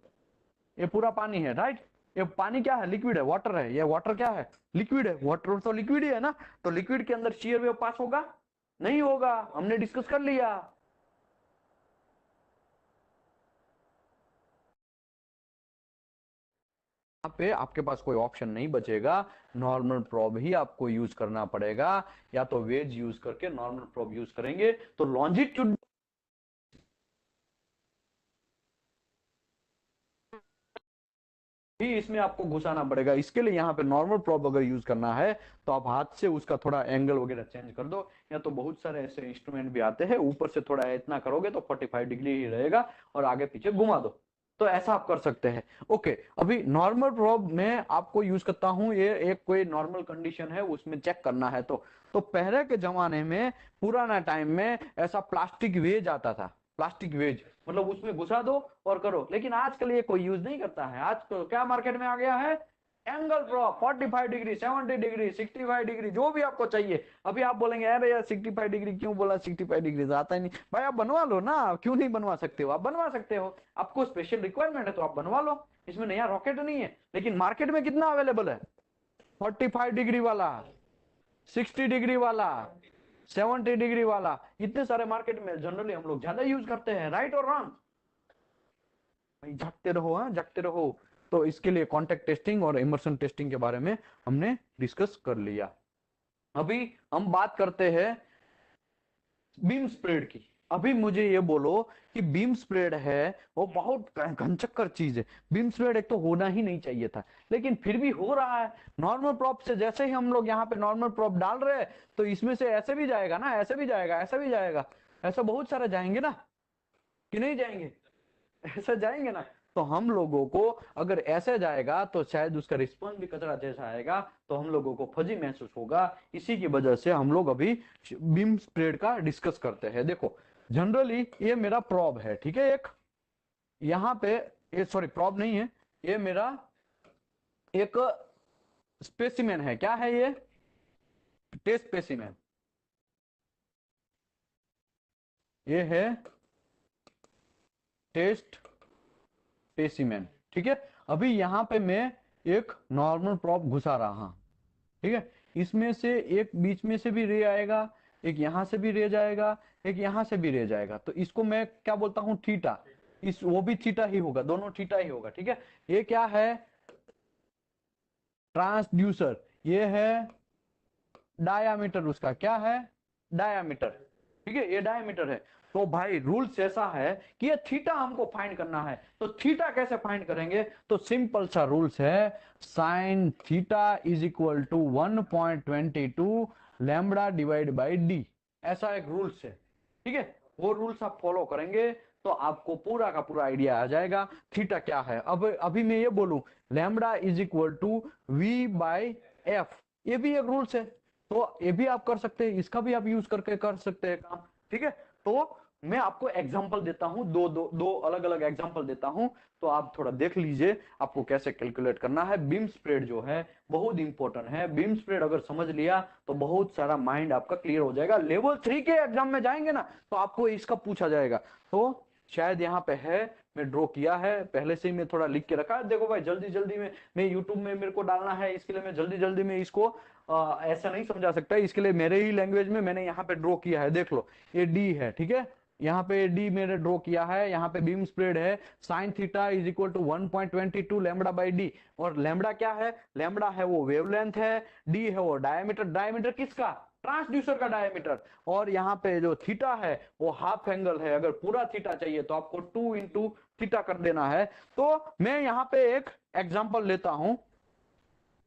ये पूरा पानी है, राइट। ये पानी क्या है? लिक्विड है, वाटर है। ये वाटर क्या है? लिक्विड है। वाटर तो लिक्विड ही है ना, तो लिक्विड के अंदर शेयर वेव पास होगा? नहीं होगा, हमने डिस्कस कर लिया। यहाँ पे आपके पास कोई ऑप्शन नहीं बचेगा, नॉर्मल प्रोब ही आपको यूज करना पड़ेगा। या तो वेज यूज करके नॉर्मल प्रोब यूज करेंगे, तो लॉन्जिट्यूड भी इसमें आपको घुसाना पड़ेगा। इसके लिए यहाँ पे नॉर्मल प्रोब अगर यूज करना है तो आप हाथ से उसका थोड़ा एंगल वगैरह चेंज कर दो, या तो बहुत सारे ऐसे इंस्ट्रूमेंट भी आते हैं, ऊपर से थोड़ा इतना करोगे तो 45 डिग्री ही रहेगा, और आगे पीछे घुमा दो, तो ऐसा आप कर सकते हैं। ओके, अभी नॉर्मल प्रोब में आपको यूज करता हूं, ये एक कोई नॉर्मल कंडीशन है उसमें चेक करना है। तो पहले के जमाने में, पुराना टाइम में ऐसा प्लास्टिक वेज आता था, प्लास्टिक वेज, मतलब उसमें घुसा दो और करो। लेकिन आजकल ये कोई यूज नहीं करता है। आजकल क्या मार्केट में आ गया है? Angle probe, 45 degree, 70 degree, 65 degree, जो भी आपको चाहिए। अभी आप बोलेंगे अरे यार 65 डिग्री क्यों बोला, 65 डिग्री तो आता ही नहीं। भाई आप बनवा लो ना, क्यों नहीं बनवा सकते हो? आप बनवा सकते हो, आपको स्पेशल रिक्वायरमेंट है तो आप बनवा लो, इसमें नया रॉकेट नहीं है। लेकिन मार्केट में कितना अवेलेबल है? 45 डिग्री वाला, 60 डिग्री वाला, 70 डिग्री वाला, इतने सारे मार्केट में जनरली हम लोग ज्यादा यूज करते हैं, राइट और रॉन्ग? भाई जागते रहो, हाँ जागते रहो। तो इसके लिए कॉन्टेक्ट टेस्टिंग और इमर्सन टेस्टिंग के बारे में हमने डिस्कस कर लिया। अभी हम बात करते हैं बीम स्प्रेड की। अभी मुझे ये बोलो कि बीम स्प्रेड है वो बहुत घनचक्कर चीज है। बीम स्प्रेड एक तो होना ही नहीं चाहिए था, लेकिन फिर भी हो रहा है। नॉर्मल प्रॉप से जैसे ही हम लोग यहाँ पे नॉर्मल प्रॉप डाल रहे हैं, तो इसमें से ऐसे भी जाएगा ना, ऐसे भी जाएगा, ऐसा भी जाएगा, ऐसा बहुत सारे जाएंगे ना, कि नहीं जाएंगे? ऐसा जाएंगे ना। तो हम लोगों को अगर ऐसे जाएगा तो शायद उसका रिस्पॉन्स भी कचरा जैसा आएगा, तो हम लोगों को फजी महसूस होगा। इसी की वजह से हम लोग अभी बीम स्प्रेड का डिस्कस करते हैं। देखो, जनरली ये मेरा प्रॉब है, ठीक है, एक यहाँ पे, ये सॉरी प्रॉब नहीं है, ये मेरा एक स्पेसिमेन है। क्या है ये? Test specimen. ये है टेस्ट स्पेसिमेन, ठीक है। अभी यहाँ पे मैं एक नॉर्मल प्रॉप घुसा रहा हूं, ठीक है। इसमें से एक बीच में से भी रे आएगा, एक यहां से भी रे जाएगा, एक यहां से भी रे जाएगा। तो इसको मैं क्या बोलता हूं? थीटा। इस वो भी थीटा ही होगा, दोनों थीटा ही होगा, ठीक है। ये क्या है? ट्रांसड्यूसर। ये है डायामीटर, उसका क्या है? डायामीटर, ठीक है, ये डायामीटर है। तो भाई रूल्स ऐसा है कि ये थीटा हमको फाइंड करना है। तो थीटा कैसे फाइंड करेंगे? तो सिंपल सा रूल्स है, sine theta is equal to 1.22 lambda divide by D. ऐसा एक रूल्स है, ठीक है। वो रूल्स आप फॉलो करेंगे तो आपको पूरा का पूरा आइडिया आ जाएगा थीटा क्या है। अब अभी मैं ये बोलूं lambda is equal to V by F, ये भी एक रूल्स है। तो ये भी आप कर सकते हैं, इसका भी आप यूज करके कर सकते हैं काम, ठीक है। तो मैं आपको एग्जांपल देता हूं, दो अलग अलग एग्जांपल देता हूं, तो आप थोड़ा देख लीजिए आपको कैसे कैलकुलेट करना है। बीम स्प्रेड जो है बहुत इंपॉर्टेंट है। बीम स्प्रेड अगर समझ लिया तो बहुत सारा माइंड आपका क्लियर हो जाएगा। लेवल 3 के एग्जाम में जाएंगे ना, तो आपको इसका पूछा जाएगा। तो शायद यहाँ पे है, मैं ड्रॉ किया है पहले से ही, मैं थोड़ा लिख के रखा है। देखो भाई जल्दी जल्दी में मैं यूट्यूब में मेरे को डालना है, इसके लिए मैं जल्दी जल्दी में इसको ऐसा नहीं समझा सकता। इसके लिए मेरे ही लैंग्वेज में मैंने यहाँ पे ड्रॉ किया है, देख लो ये डी है, ठीक है। यहाँ पे डी मेरे ड्रॉ किया है, यहाँ पे बीम स्प्रेड है sine theta is equal to 1.22 lambda by D. और लैम्बडा क्या है? लैम्बडा है वो वेवलेंथ है, डी है वो डायमीटर। डायमीटर किसका? ट्रांसड्यूसर का डायमीटर। और यहाँ पे जो थीटा है वो हाफ एंगल है। अगर पूरा थीटा चाहिए तो आपको 2 इंटू थीटा कर देना है। तो मैं यहाँ पे एक एग्जांपल लेता हूं,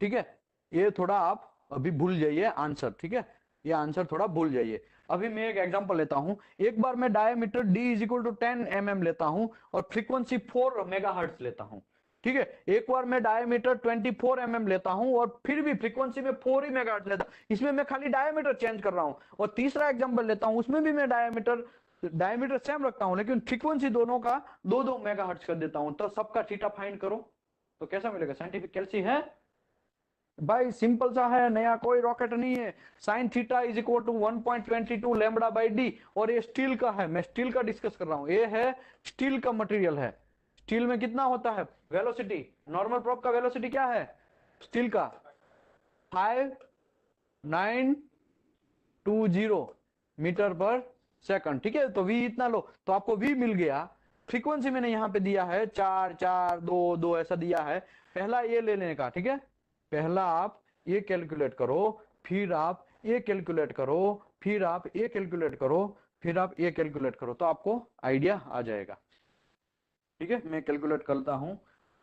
ठीक है। ये थोड़ा आप अभी भूल जाइए आंसर, ठीक है, ये आंसर थोड़ा भूल जाइए। अभी मैं एक एग्जांपल लेता हूं। एक बार मैं diameter d is equal to 10 mm लेता हूं और फ्रीक्वेंसी 4 मेगाहर्ट्ज लेता हूं। ठीक है, एक बार मैं डायमीटर 24 mm लेता हूं और फिर भी फ्रीक्वेंसी में 4 ही मेगाहर्ट्ज लेता हूं, इसमें मैं खाली डायमीटर चेंज कर रहा हूं। और तीसरा एग्जांपल लेता हूं, उसमें भी मैं डायमीटर सेम रखता हूं, लेकिन फ्रीक्वेंसी दोनों का 2-2 मेगाहर्ट्ज कर देता हूं। तो सबका थीटा फाइंड करो, तो कैसा मिलेगा? साइंटिफिक कैलसी है भाई, सिंपल सा है, नया कोई रॉकेट नहीं है। Sine theta is equal to 1.22 lambda by D. और ये स्टील का है, मैं स्टील का डिस्कस कर रहा हूं, ये है स्टील का मटेरियल है। स्टील में कितना होता है वेलोसिटी? नॉर्मल प्रोप का वेलोसिटी क्या है स्टील का? 5920 मीटर पर सेकंड। ठीक है, तो v इतना लो, तो आपको v मिल गया। फ्रीक्वेंसी मैंने यहाँ पे दिया है 4-4-2-2 ऐसा दिया है। पहला ये ले लेने का, ठीक है, पहला आप ये कैलकुलेट करो, फिर आप ये कैलकुलेट करो, फिर आप ये कैलकुलेट करो, फिर आप ये कैलकुलेट करो, तो आपको आइडिया आ जाएगा। ठीक है, मैं कैलकुलेट करता हूं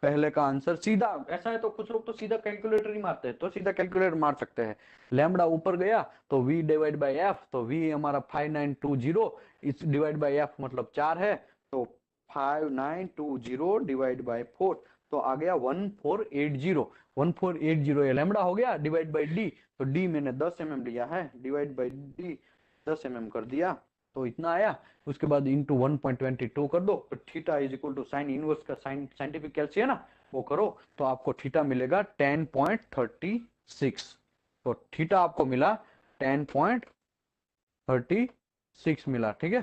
पहले का आंसर सीधा। ऐसा है तो कुछ लोग तो सीधा कैलकुलेटर ही मारते हैं, तो सीधा कैलकुलेटर मार सकते हैं। लैम्बडा ऊपर गया तो v डिवाइड बाई एफ, तो v हमारा 5920 इस डिवाइड बाई एफ मतलब 4 है, तो 5920 डिवाइड बाई 4, तो आ गया 1480। 1480 ये लैम्बडा हो गया, डिवाइड बाई डी, तो डी मैंने 10 mm लिया है, डिवाइड बाई डी 10 mm कर दिया, तो इतना आया। उसके बाद इंटू 1.22 कर दो, तो theta is equal to sine inverse का साइंटिफिक कैलसी है ना, वो करो, तो आपको थीटा मिलेगा 10.36। तो थीटा आपको मिला 10.36 मिला। ठीक है,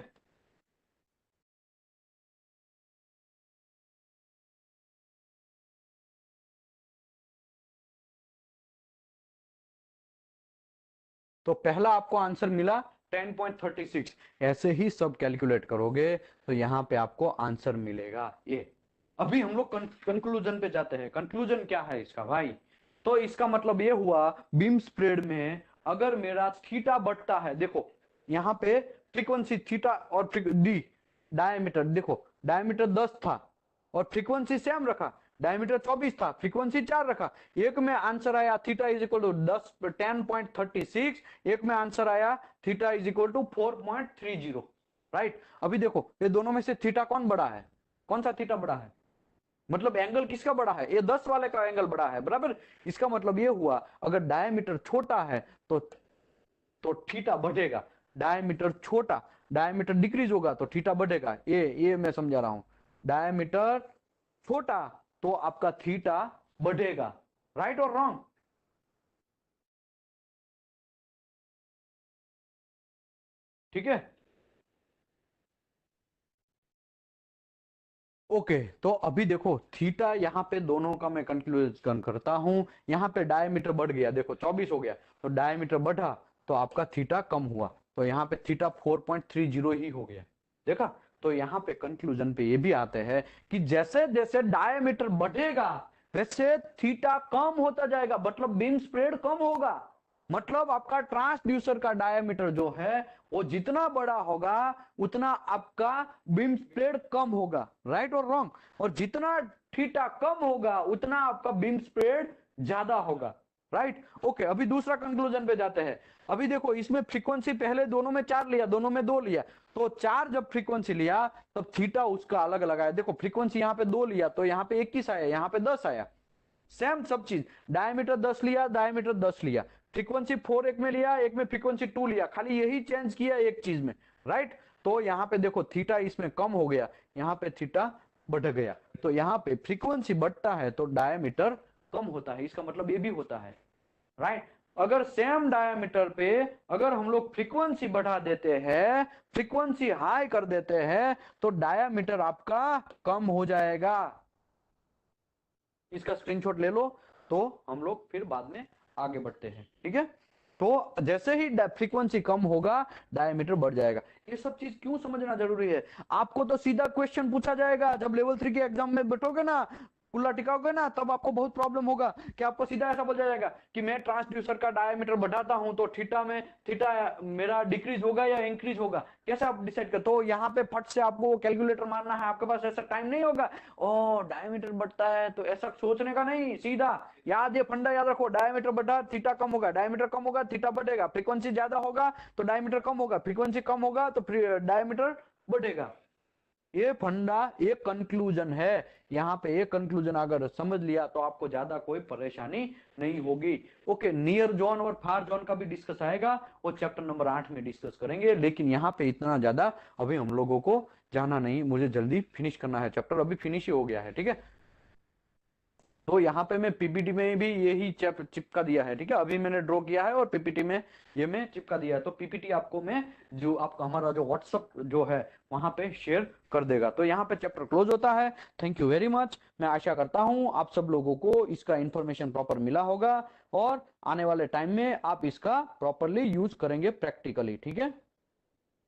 तो पहला आपको आंसर मिला 10.36। ऐसे ही सब कैलकुलेट करोगे तो यहाँ पे आपको आंसर मिलेगा ये। अभी हम लोग कंक्लूजन पे जाते हैं। कंक्लूजन क्या है इसका भाई? तो इसका मतलब ये हुआ, बीम स्प्रेड में अगर मेरा थीटा बढ़ता है, देखो यहाँ पे फ्रीक्वेंसी थीटा और डी डायमीटर, देखो डायमीटर 10 था और फ्रीक्वेंसी सेम रखा, डायमीटर 24 था, फ्रीक्वेंसी 4 रखा। एक में आंसर आया थीटा इज इक्वल टू 10 एक में आंसर आया theta is equal to 4.30। Right, अभी देखो ये दोनों में से थीटा कौन बड़ा है? कौन सा थीटा बड़ा है? मतलब एंगल किसका बड़ा है? ये 10 वाले का एंगल बड़ा है, बराबर। इसका मतलब ये हुआ अगर डायमीटर छोटा है तो थीटा बढ़ेगा। डायमीटर छोटा, डायमीटर डिक्रीज होगा तो थीटा बढ़ेगा। ये मैं समझा रहा हूं, डायमीटर छोटा तो आपका थीटा बढ़ेगा। राइट और रॉन्ग? ठीक है, ओके। तो अभी देखो थीटा यहाँ पे दोनों का मैं कंक्लूजन करता हूं। यहाँ पे डायमीटर बढ़ गया, देखो 24 हो गया, तो डायमीटर बढ़ा तो आपका थीटा कम हुआ, तो यहाँ पे थीटा 4.30 ही हो गया। देखा? तो यहाँ पे कंक्लूजन पे ये भी आते हैं कि जैसे जैसे डायमीटर बढ़ेगा वैसे थीटा कम होता जाएगा, मतलब बीम स्प्रेड कम होगा। मतलब आपका ट्रांसड्यूसर का डायमीटर जो है वो जितना बड़ा होगा उतना आपका बीम स्प्रेड कम होगा। राइट और रॉन्ग? और जितना थीटा कम होगा उतना आपका बीम स्प्रेड ज्यादा होगा। Right, okay. अभी दूसरा कंक्लूजन पे जाते हैं। अभी देखो इसमें फ्रीक्वेंसी पहले दोनों में 4 लिया, दोनों में 2 लिया, तो 4 जब फ्रीक्वेंसी लिया तब थीटा उसका अलग लगाया। देखो फ्रीक्वेंसी यहाँ पे 2 लिया तो यहाँ पे 21 आया, यहाँ पे 10 आया। सेम सब चीज, डायमीटर 10 लिया, डायमीटर 10 लिया, फ्रीक्वेंसी 4 एक में लिया, एक में फ्रीक्वेंसी 2 लिया, खाली यही चेंज किया एक चीज में। राइट, तो यहाँ पे देखो थीटा इसमें कम हो गया, यहाँ पे थीटा बढ़ गया। तो यहाँ पे फ्रीक्वेंसी बढ़ता है तो डायमीटर कम होता है, इसका मतलब ये भी होता है। राइट, अगर सेम डायमीटर पे अगर हम लोग फ्रीक्वेंसी बढ़ा देते हैं, फ्रीक्वेंसी हाई कर देते हैं, तो डायमीटर आपका कम हो जाएगा। इसका स्क्रीनशॉट ले लो, तो हम लोग फिर बाद में आगे बढ़ते हैं। ठीक है, तो जैसे ही फ्रीक्वेंसी कम होगा डायमीटर बढ़ जाएगा। ये सब चीज क्यों समझना जरूरी है? आपको तो सीधा क्वेश्चन पूछा जाएगा जब लेवल 3 के एग्जाम में बैठोगे ना, कुल्ला टिकाओगे ना, तब आपको बहुत प्रॉब्लम होगा कि आपको सीधा ऐसा बोल जाएगा कि मैं ट्रांसड्यूसर का डायमीटर बढ़ाता हूं तो थीटा मेरा डिक्रीज होगा या इंक्रीज होगा, कैसे आप डिसाइड कर? तो यहाँ पे फट से आपको कैलकुलेटर मारना है, आपके पास ऐसा टाइम नहीं होगा। ओ डायमीटर बढ़ता है तो ऐसा सोचने का नहीं, सीधा याद, ये फंडा याद रखो, डायमीटर बढ़ा थीटा कम होगा, डायमीटर कम होगा थीटा बढ़ेगा, फ्रीक्वेंसी ज्यादा होगा तो डायमीटर कम होगा, फ्रीक्वेंसी कम होगा तो डायमीटर बढ़ेगा। ये फंडा एक कंक्लूजन है। यहाँ पे एक कंक्लूजन अगर समझ लिया तो आपको ज्यादा कोई परेशानी नहीं होगी। ओके, नियर जोन और फार जोन का भी डिस्कस आएगा, वो चैप्टर नंबर 8 में डिस्कस करेंगे, लेकिन यहाँ पे इतना ज्यादा अभी हम लोगों को जाना नहीं, मुझे जल्दी फिनिश करना है चैप्टर, अभी फिनिश ही हो गया है, ठीक है। तो यहाँ पे मैं पीपीटी में भी यही चिपका दिया है, ठीक है, अभी मैंने ड्रॉ किया है और पीपीटी में ये मैं चिपका दिया है। तो पीपीटी आपको मैं जो आपका हमारा जो व्हाट्सअप जो है वहां पे शेयर कर देगा। तो यहाँ पे चैप्टर क्लोज होता है। Thank you very much. मैं आशा करता हूँ आप सब लोगों को इसका इंफॉर्मेशन प्रॉपर मिला होगा और आने वाले टाइम में आप इसका प्रॉपरली यूज करेंगे प्रैक्टिकली, ठीक है।